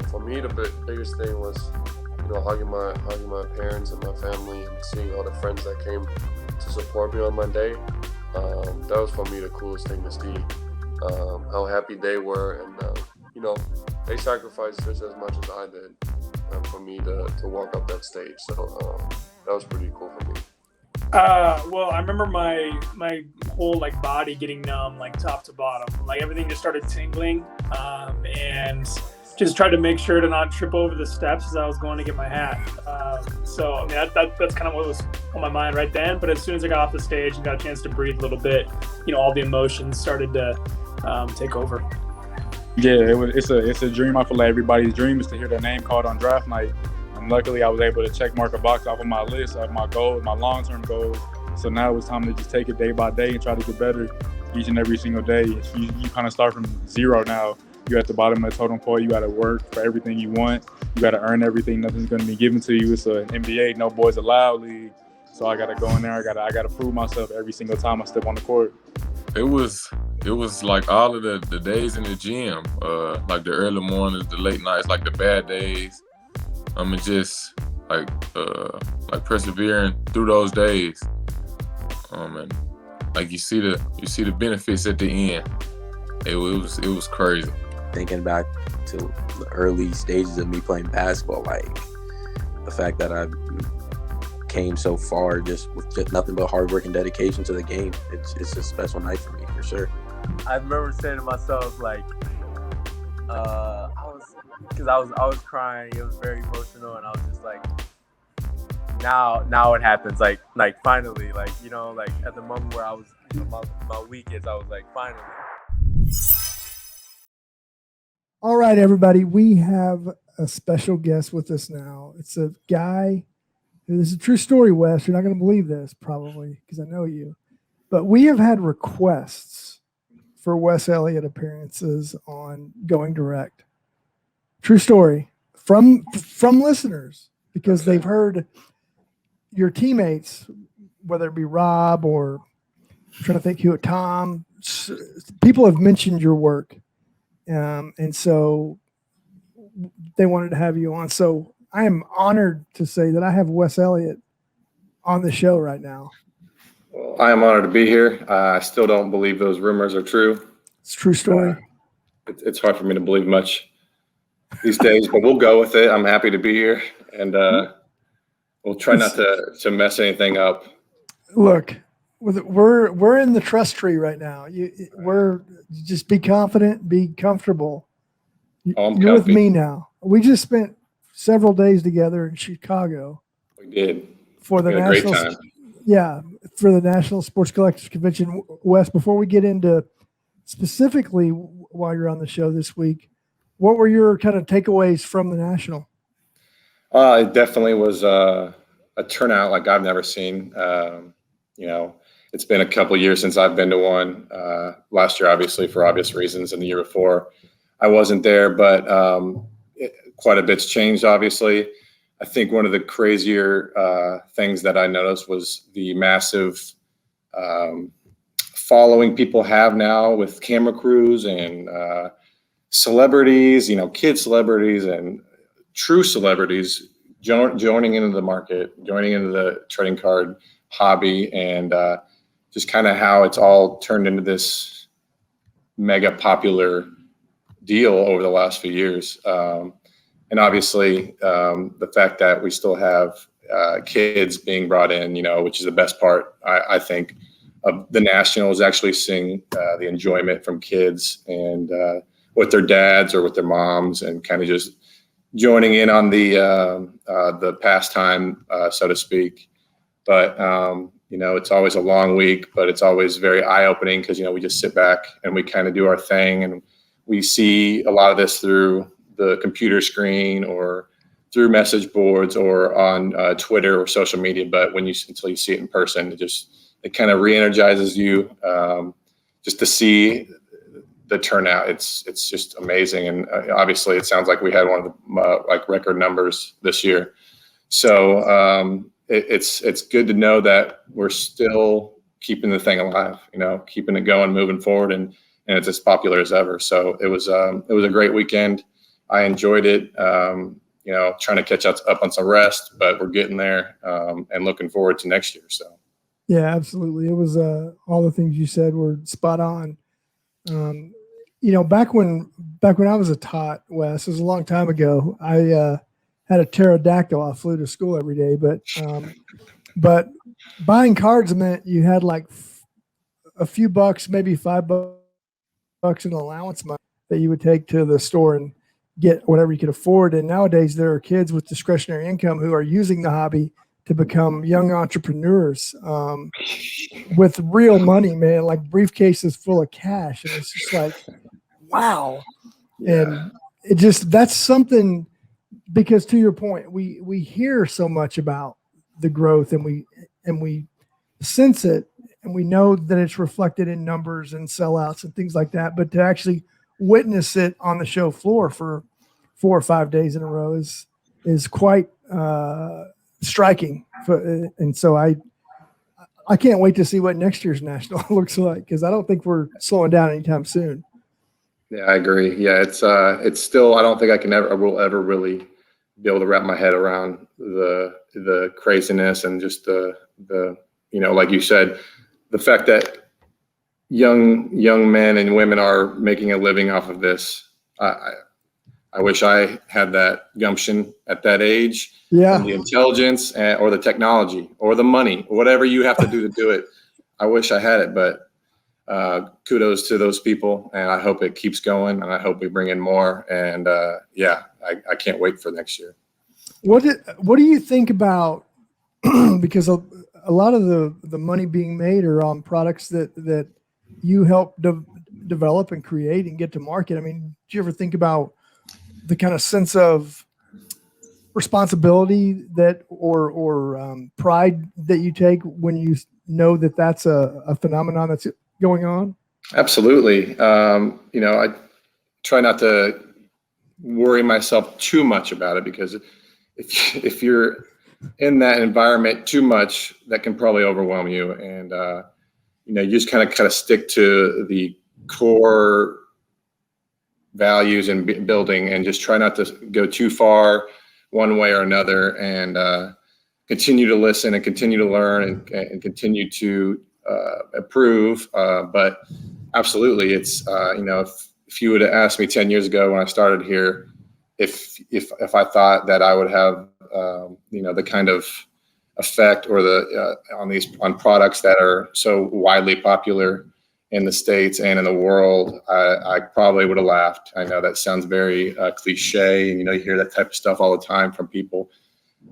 For me, the biggest thing was, hugging my parents and my family and seeing all the friends that came to support me on my day. That was for me the coolest thing to see. How happy they were, and they sacrificed just as much as I did for me to walk up that stage. So that was pretty cool for me. Well, I remember my whole body getting numb, top to bottom. Everything just started tingling, and just tried to make sure to not trip over the steps as I was going to get my hat. So, I mean, that's kind of what was on my mind right then. But as soon as I got off the stage and got a chance to breathe a little bit, all the emotions started to take over. Yeah, it's a dream. I feel like everybody's dream is to hear their name called on draft night. And luckily, I was able to check mark a box off of my list of my goals, my long-term goals. So now it was time to just take it day by day and try to get better each and every single day. You kind of start from zero now. You're at the bottom of the totem pole. You got to work for everything you want. You got to earn everything. Nothing's going to be given to you. It's an NBA, no boys allowed league. So I got to go in there. I got to prove myself every single time I step on the court. It was like all of the days in the gym, like the early mornings, the late nights, like the bad days. Just like persevering through those days. And like you see the benefits at the end. It was crazy. Thinking back to the early stages of me playing basketball, the fact that I came so far just with nothing but hard work and dedication to the game, it's a special night for me, for sure. I remember saying to myself, I was crying. It was very emotional, and I was just like, now it happens. Finally, at the moment where I was my weakest, I was like, finally. All right, everybody, we have a special guest with us now. It's a guy. This is a true story, Wes. You're not going to believe this, probably, because I know you. But we have had requests for Wes Elliott appearances on Going Direct. True story from listeners, because they've heard your teammates, whether it be Rob or I'm trying to think who, Tom. People have mentioned your work, and so they wanted to have you on. So I am honored to say that I have Wes Elliott on the show right now. Well, I am honored to be here. I still don't believe those rumors are true. It's a true story. It's hard for me to believe much these days, but we'll go with it. I'm happy to be here, and we'll try not to mess anything up. Look, we're in the trust tree right now. We're just be confident, be comfortable. Oh, I'm You're with comfy. me now. We just spent several days together in Chicago We did. for the We had a great national. time. Yeah, for the National Sports Collectors Convention. Wes, before we get into specifically while you're on the show this week, what were your kind of takeaways from the National? It definitely was a turnout like I've never seen. It's been a couple of years since I've been to one. Last year, obviously, for obvious reasons, and the year before, I wasn't there. But quite a bit's changed, obviously. I think one of the crazier things that I noticed was the massive following people have now with camera crews and celebrities, kid celebrities and true celebrities joining into the market, joining into the trading card hobby, and just kind of how it's all turned into this mega popular deal over the last few years. And obviously, the fact that we still have kids being brought in, which is the best part, I think, of the National, is actually seeing the enjoyment from kids and with their dads or with their moms, and kind of just joining in on the pastime, so to speak. But it's always a long week, but it's always very eye-opening because we just sit back and we kind of do our thing, and we see a lot of this through the computer screen or through message boards or on Twitter or social media. But until you see it in person, it kind of re-energizes you just to see the turnout. It's just amazing. And obviously it sounds like we had one of the record numbers this year. So it's good to know that we're still keeping the thing alive, keeping it going, moving forward, and it's as popular as ever. So it was a great weekend. I enjoyed it, trying to catch up on some rest, but we're getting there and looking forward to next year. So. Yeah, absolutely. It was all the things you said were spot on. Back when I was a tot, Wes, it was a long time ago. I had a pterodactyl. I flew to school every day, but buying cards meant you had like a few bucks, maybe $5 in allowance money that you would take to the store and get whatever you could afford. And nowadays there are kids with discretionary income who are using the hobby to become young entrepreneurs with real money, man, like briefcases full of cash. And it's just like, wow. Yeah. And that's something, because to your point, we hear so much about the growth and we sense it, and we know that it's reflected in numbers and sellouts and things like that. But to actually witness it on the show floor for 4 or 5 days in a row is quite striking. And so I can't wait to see what next year's National looks like, because I don't think we're slowing down anytime soon. Yeah, I agree. Yeah, it's still, I don't think I will ever really be able to wrap my head around the craziness and just the like you said, the fact that young men and women are making a living off of this. I wish I had that gumption at that age. Yeah. And the intelligence or the technology or the money, whatever you have to do to do it. I wish I had it, but kudos to those people, and I hope it keeps going, and I hope we bring in more. And I can't wait for next year. What do you think about, because a lot of the money being made are on products that you help develop and create and get to market. I mean, do you ever think about the kind of sense of responsibility that or pride that you take when you know that that's a phenomenon that's going on? Absolutely. I try not to worry myself too much about it, because if you're in that environment too much, that can probably overwhelm you. And, you just kind of stick to the core values and building, and just try not to go too far one way or another, and continue to listen and continue to learn and continue to improve. But absolutely, it's, if you would have asked me 10 years ago when I started here, if I thought that I would have, the kind of effect or on products that are so widely popular in the States and in the world, I probably would have laughed. I know that sounds very cliche, and you hear that type of stuff all the time from people,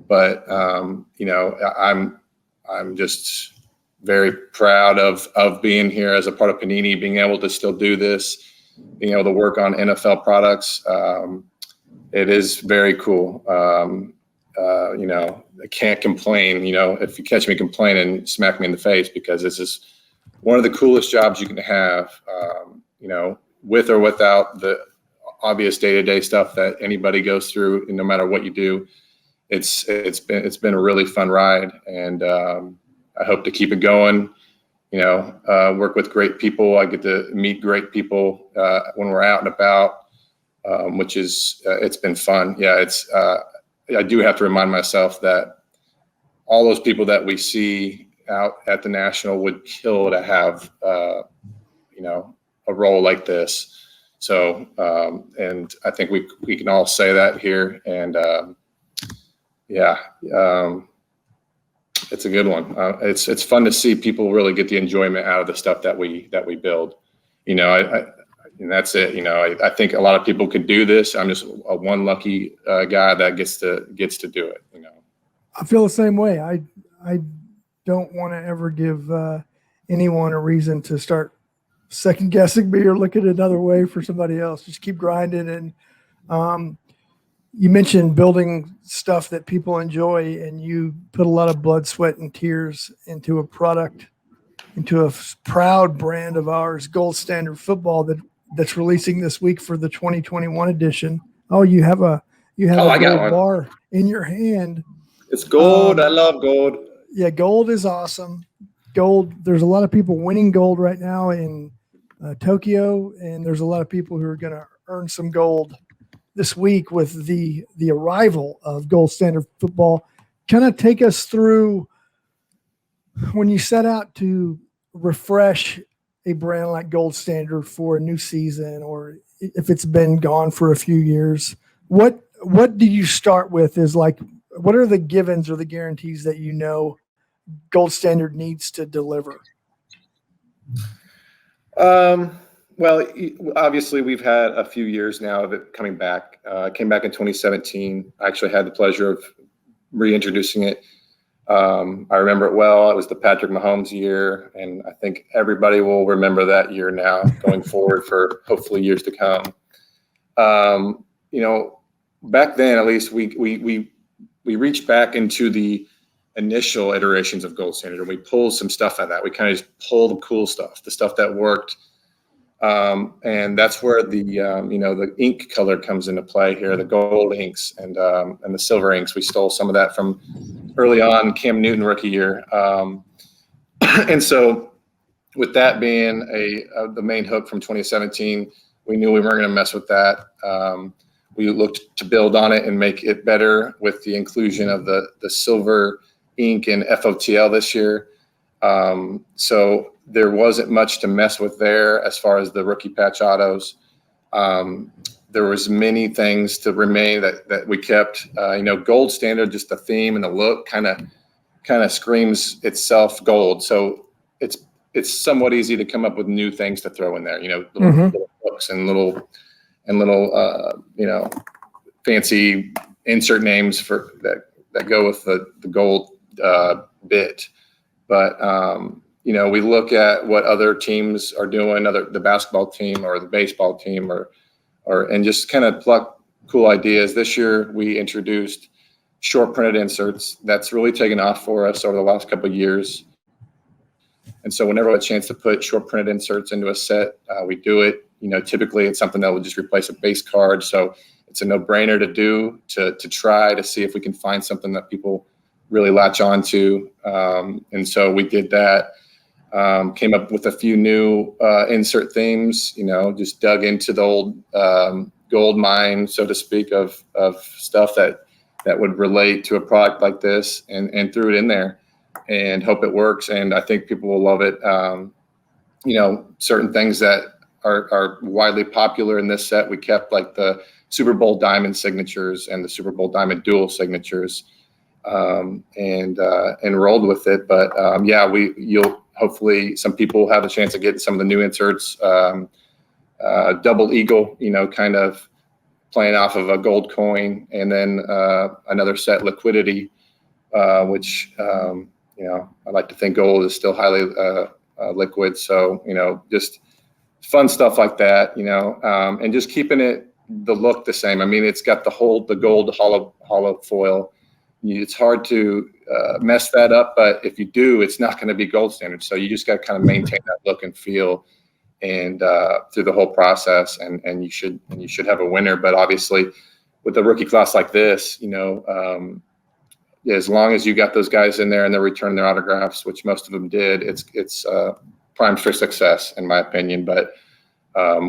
but I'm just very proud of being here as a part of Panini, being able to still do this, being able to work on NFL products. It is very cool. I can't complain, if you catch me complaining, smack me in the face, because this is one of the coolest jobs you can have, with or without the obvious day-to-day stuff that anybody goes through, no matter what you do. It's been a really fun ride, and I hope to keep it going. Work with great people. I get to meet great people when we're out and about, which is it's been fun. Yeah, I do have to remind myself that all those people that we see out at the National would kill to have a role like this. So and I think we can all say that here, and it's a good one. It's fun to see people really get the enjoyment out of the stuff that we build. And that's it. I think a lot of people could do this. I'm just one lucky guy that gets to do it. I feel the same way. I don't want to ever give anyone a reason to start second guessing me or look at another way for somebody else. Just keep grinding. And you mentioned building stuff that people enjoy, and you put a lot of blood, sweat, and tears into a product, into a proud brand of ours, Gold Standard Football, that's releasing this week for the 2021 edition. Oh, you have a gold bar in your hand. It's gold. I love gold. Yeah, gold is awesome. Gold. There's a lot of people winning gold right now in Tokyo, and there's a lot of people who are going to earn some gold this week with the arrival of Gold Standard Football. Kind of take us through when you set out to refresh a brand like Gold Standard for a new season, or if it's been gone for a few years. What do you start with? What are the givens or the guarantees that Gold Standard needs to deliver? Well, obviously we've had a few years now of it coming back. It came back in 2017. I actually had the pleasure of reintroducing it. I remember it well. It was the Patrick Mahomes year, and I think everybody will remember that year now going forward for hopefully years to come. Back then, at least we reached back into the initial iterations of Gold Standard, and we pulled some stuff out of that. We kind of just pulled the cool stuff, the stuff that worked. And that's where the ink color comes into play here, the gold inks and the silver inks. We stole some of that from early on Cam Newton rookie year. And so with that being the main hook from 2017, we knew we weren't going to mess with that. We looked to build on it and make it better with the inclusion of the silver ink and FOTL this year. So there wasn't much to mess with there as far as the rookie patch autos. There was many things to remain that we kept. Gold Standard, just the theme and the look kind of screams itself gold. So it's somewhat easy to come up with new things to throw in there. Little hooks and little fancy insert names for that go with the gold bit. But we look at what other teams are doing, the basketball team or the baseball team, and just kind of pluck cool ideas. This year we introduced short printed inserts. That's really taken off for us over the last couple of years. And so whenever we have a chance to put short printed inserts into a set, we do it. Typically it's something that will just replace a base card. So it's a no-brainer to do, to try to see if we can find something that people really latch on to. And so we did that. Came up with a few new insert themes, just dug into the old gold mine, so to speak, of stuff that would relate to a product like this, and threw it in there and hope it works. And I think people will love it. Certain things that are widely popular in this set, we kept, like the Super Bowl diamond signatures and the Super Bowl diamond dual signatures, and rolled with it. But hopefully some people have a chance of getting some of the new inserts. Double eagle, kind of playing off of a gold coin, and then another set liquidity, which I like to think gold is still highly liquid. So just fun stuff like that, and just keeping the look the same. I mean, it's got the gold hollow foil. It's hard to mess that up, but if you do, it's not going to be gold standard. So you just got to kind of maintain that look and feel, and through the whole process, and you should have a winner. But obviously, with a rookie class like this, as long as you got those guys in there and they're returning their autographs, which most of them did, it's primed for success, in my opinion. But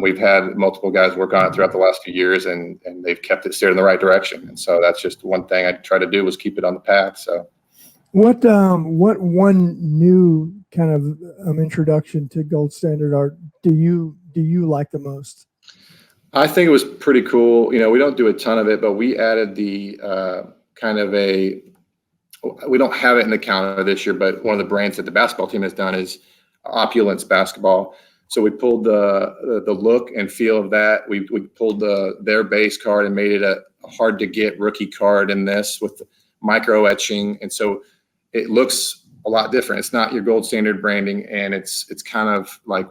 we've had multiple guys work on it throughout the last few years, and they've kept it steered in the right direction. And so that's just one thing I try to do, was keep it on the path. So what one new kind of introduction to gold standard art do you like the most? I think it was pretty cool. We don't do a ton of it, but we added the we don't have it in the calendar this year, but one of the brands that the basketball team has done is Opulence Basketball. So we pulled the look and feel of that. We pulled their base card and made it a hard to get rookie card in this with micro etching, and so it looks a lot different. It's not your gold standard branding, and it's kind of like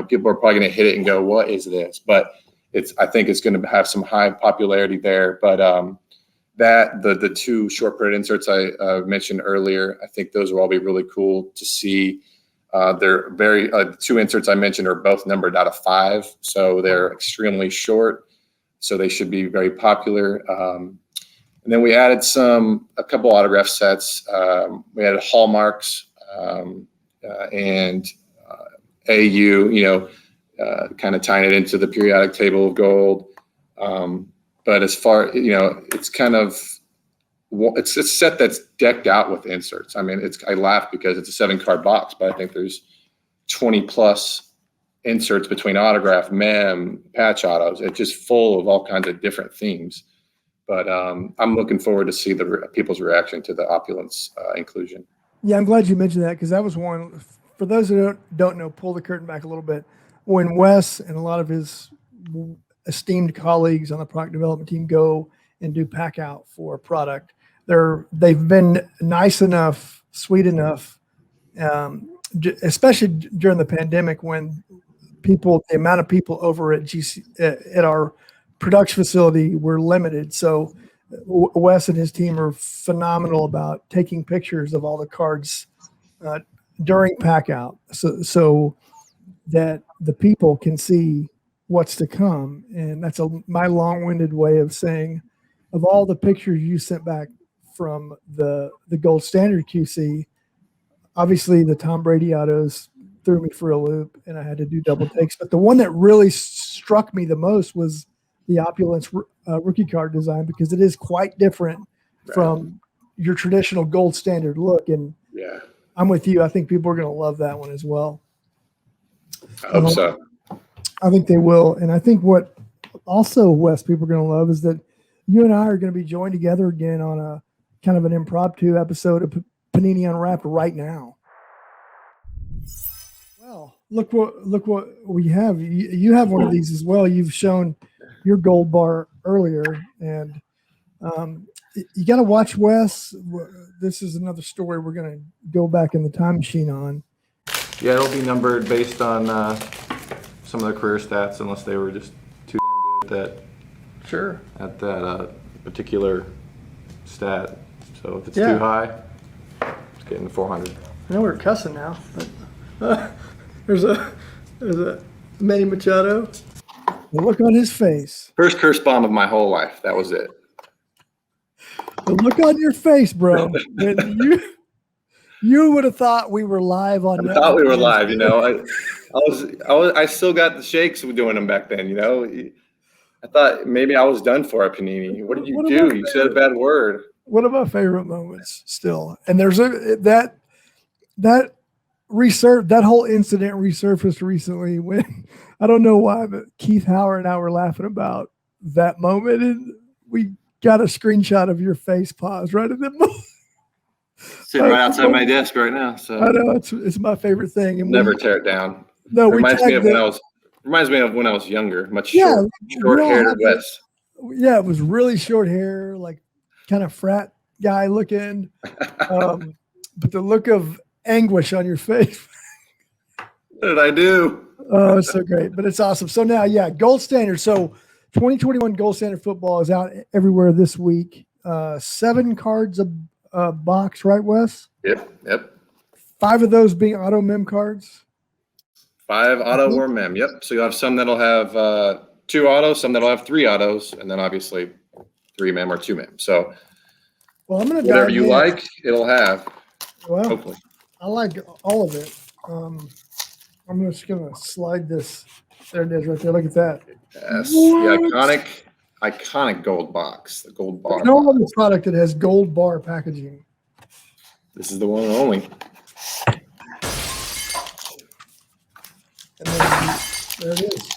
people are probably going to hit it and go, "What is this?" But I think it's going to have some high popularity there. But the two short printed inserts I mentioned earlier, I think those will all be really cool to see. They're very two inserts I mentioned are both numbered out of 5, so they're extremely short. So they should be very popular. And then we added a couple autograph sets. We added hallmarks and AU, kind of tying it into the periodic table of gold. But as far, it's kind of, it's a set that's decked out with inserts. I mean, I laugh because it's a 7-card box, but I think there's 20 plus inserts between autograph, mem, patch autos. It's just full of all kinds of different themes. But I'm looking forward to see people's reaction to the Opulence inclusion. Yeah, I'm glad you mentioned that, because that was one. For those who don't know, pull the curtain back a little bit. When Wes and a lot of his esteemed colleagues on the product development team go and do pack out for a product, they've been nice enough, sweet enough, especially during the pandemic when the amount of people over at at our production facility were limited. So Wes and his team are phenomenal about taking pictures of all the cards during pack out, so that the people can see what's to come. And that's my long-winded way of saying, of all the pictures you sent back from the gold standard QC, obviously the Tom Brady autos threw me for a loop and I had to do double takes. But the one that really struck me the most was the Opulence rookie card design, because it is quite different from your traditional gold standard look. And yeah, I'm with you. I think people are going to love that one as well. I hope so. I think they will. And I think what also, Wes, people are going to love is that you and I are going to be joined together again on a kind of an impromptu episode of Panini Unwrapped right now. Well, look what we have. You have one of these as well. You've shown your gold bar earlier, and you got to watch, Wes. This is another story we're going to go back in the time machine on. Yeah, it'll be numbered based on some of the career stats, unless they were just too good at that. Sure. At that particular stat. So if it's too high, it's getting 400. I know we're cussing now, but there's a Manny Machado. The look on his face. First curse bomb of my whole life. That was it. The look on your face, bro. You would have thought we were live on. I thought we were live. I still got the shakes doing them back then. I thought maybe I was done for a Panini. What did you do? You said a bad word. One of my favorite moments still. And there's that whole incident resurfaced recently when, I don't know why, but Keith Howard and I were laughing about that moment, and we got a screenshot of your face pause right at that moment. Sitting right outside my desk right now. So I know it's my favorite thing. And never tear it down. No, we reminds me tagged of when I was younger, much Yeah, short we all haired have Wes. Yeah, it was really short hair, like kind of frat guy looking. But the look of anguish on your face. What did I do? Oh, it's so great. But it's awesome. So now, yeah, gold standard. So 2021 gold standard football is out everywhere this week. 7 cards a box, right, Wes? Yep. 5 of those being auto mem cards. 5 auto or mem. Yep. So you'll have some that'll have 2 autos, some that'll have 3 autos, and then obviously 3 mem or 2 mem. So Well, I'm going to whatever you like, it'll have. Well, Hopefully. I like all of it. I'm just going to slide this. There it is right there. Look at that. Yes. What? The iconic gold box, the gold bar. There's no other product that has gold bar packaging. This is the one and only. And then there it is.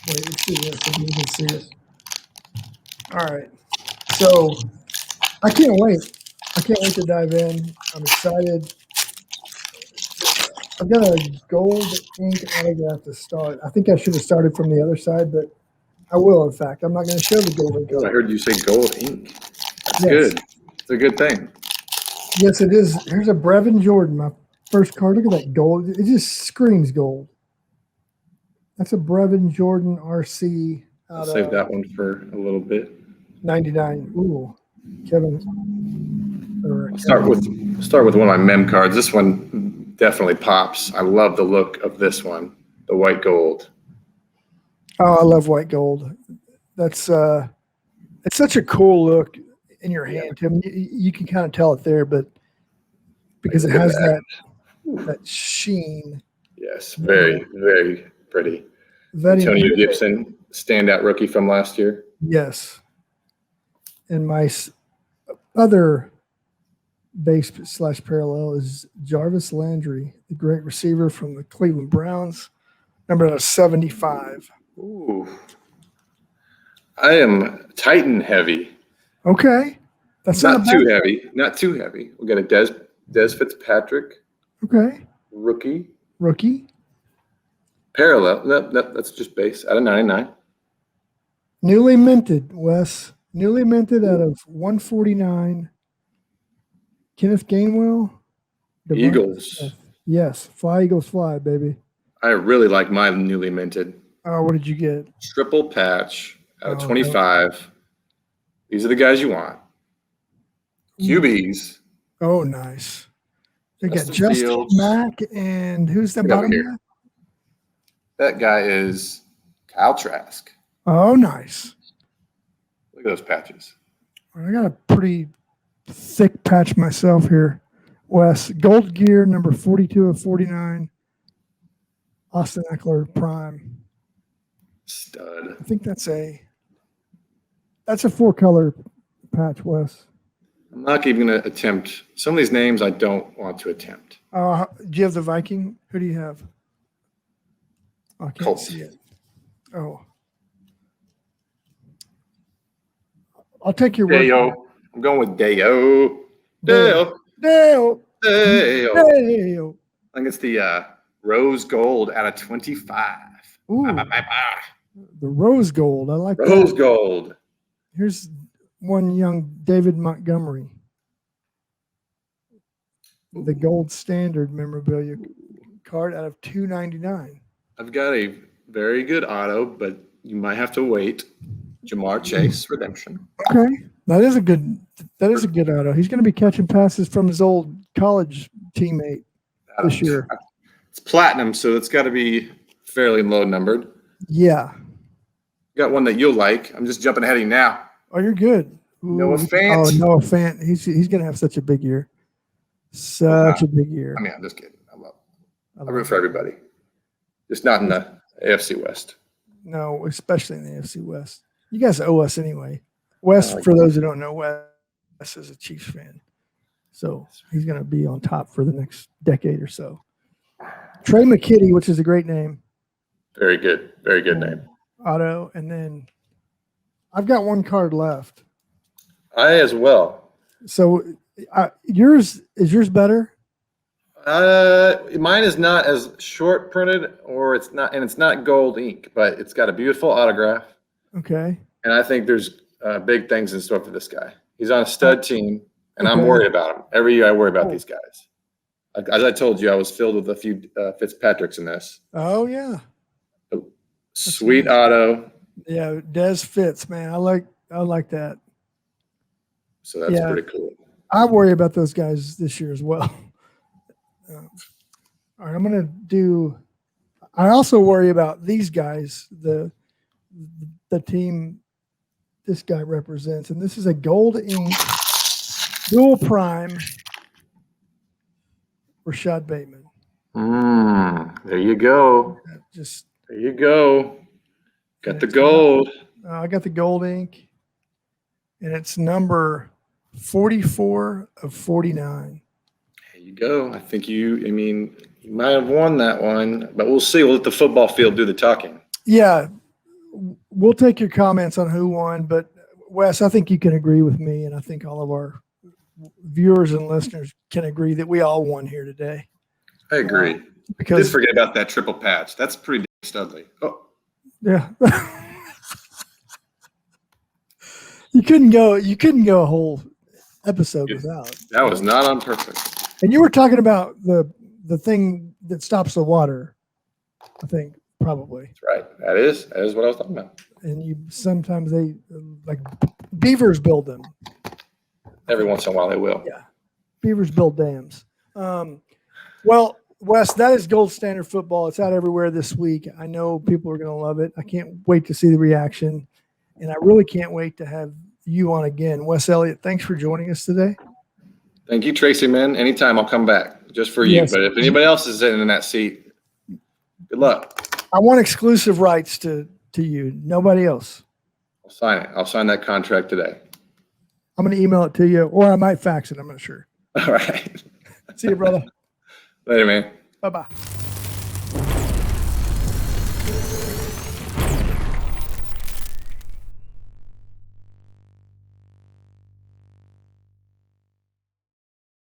Wait, let's see this. If you can see it. All right. So I can't wait. I can't wait to dive in. I'm excited. I've got a gold ink autograph to start. I think I should have started from the other side, but I will, in fact. I'm not going to show the gold ink. I heard you say gold ink. That's Yes. good. It's a good thing. Yes, it is. Here's a Brevin Jordan, my first card. Look at that gold. It just screams gold. That's a Brevin Jordan RC. I'll save that one for a little bit. 99. Ooh, Kevin. I'll start with one of my mem cards. This one definitely pops. I love the look of this one, the white gold. Oh, I love white gold. That's it's such a cool look in your hand, Tim. You can kind of tell it there, but because it has that sheen. Yes, very, very pretty. Very Antonio pretty. Gibson, standout rookie from last year. Yes. And my other base / parallel is Jarvis Landry, the great receiver from the Cleveland Browns, number 75. Ooh. I am Titan heavy. Okay. That's Not too bad. heavy. Not too heavy. We got a Des Fitzpatrick Okay. rookie. Parallel. No, that's just base out of 99. Newly minted, Wes. Newly minted out of 149. Kenneth Gainwell. Eagles. Yes. Fly, Eagles, fly, baby. I really like my newly minted. Oh, what did you get? Triple patch out of 25. These are the guys you want. QBs. Oh, nice. They got Justin Justin Fields. Mack and who's the Look over bottom here. guy? That guy is Kyle Trask. Oh, nice. Look at those patches. I got a pretty thick patch myself here. Wes, gold gear, number 42 of 49. Austin Eckler prime. Stud. I think that's a 4-color patch, Wes. I'm not even going to attempt. Some of these names I don't want to attempt. Do you have the Viking? Who do you have? Oh, I can't Colt. see it. Oh. I'll take your word. Deo. I'm going with Deo. Deo. Dale. Deo. Dale. I think it's the rose gold out of 25. Ooh, the rose gold. I like Rose that. gold. Here's one young David Montgomery. The gold standard memorabilia card out of $2.99. I've got a very good auto, but you might have to wait. Jamar Chase redemption. Okay, that is a good auto. He's going to be catching passes from his old college teammate this year. It's platinum, so it's got to be fairly low numbered. Yeah. Got one that you'll like. I'm just jumping ahead of you now. Oh, you're good. Noah Ooh, Fant. Oh, Noah Fant. He's going to have such a big year. Such a big year. I mean, I'm just kidding. I root for everybody. Just not in the AFC West. No, especially in the AFC West. You guys owe us anyway. Wes, for those who don't know, Wes is a Chiefs fan. So he's going to be on top for the next decade or so. Trey McKitty, which is a great name. Very good. Very good name. Auto. And then I've got one card left. I as well. So Is yours better? Mine is not as short printed, it's not gold ink, but it's got a beautiful autograph. Okay. And I think there's big things in store for this guy. He's on a stud team, and I'm Okay. worried about him. Every year I worry about these guys. As I told you, I was filled with a few Fitzpatricks in this. Oh yeah. Sweet auto. Yeah, Des Fitz, man. I like that. So that's pretty cool. I worry about those guys this year as well. All right, I also worry about these guys, the team this guy represents, and this is a gold ink dual prime Rashad Bateman. There you go. There you go. Got the gold. I got the gold ink, and it's number 44 of 49. There you go. I think you might have won that one, but we'll see. We'll let the football field do the talking. Yeah, we'll take your comments on who won, but Wes, I think you can agree with me, and I think all of our viewers and listeners can agree that we all won here today. I agree. Because Did forget about that triple patch. That's pretty studly. Oh, yeah. You couldn't go a whole episode without. that was not on purpose. And you were talking about the thing that stops the water, I think, probably. That's right. That is what I was talking about. And sometimes they, like, beavers build them. Every once in a while they will. Yeah. Beavers build dams. Well, Wes, that is gold standard football. It's out everywhere this week. I know people are going to love it. I can't wait to see the reaction. And I really can't wait to have you on again. Wes Elliott, thanks for joining us today. Thank you, Tracy, man. Anytime I'll come back just for you. Yes. But if anybody else is sitting in that seat, good luck. I want exclusive rights to you. Nobody else. I'll sign it. I'll sign that contract today. I'm going to email it to you, or I might fax it. I'm not sure. All right. See you, brother. Later, man. Bye-bye.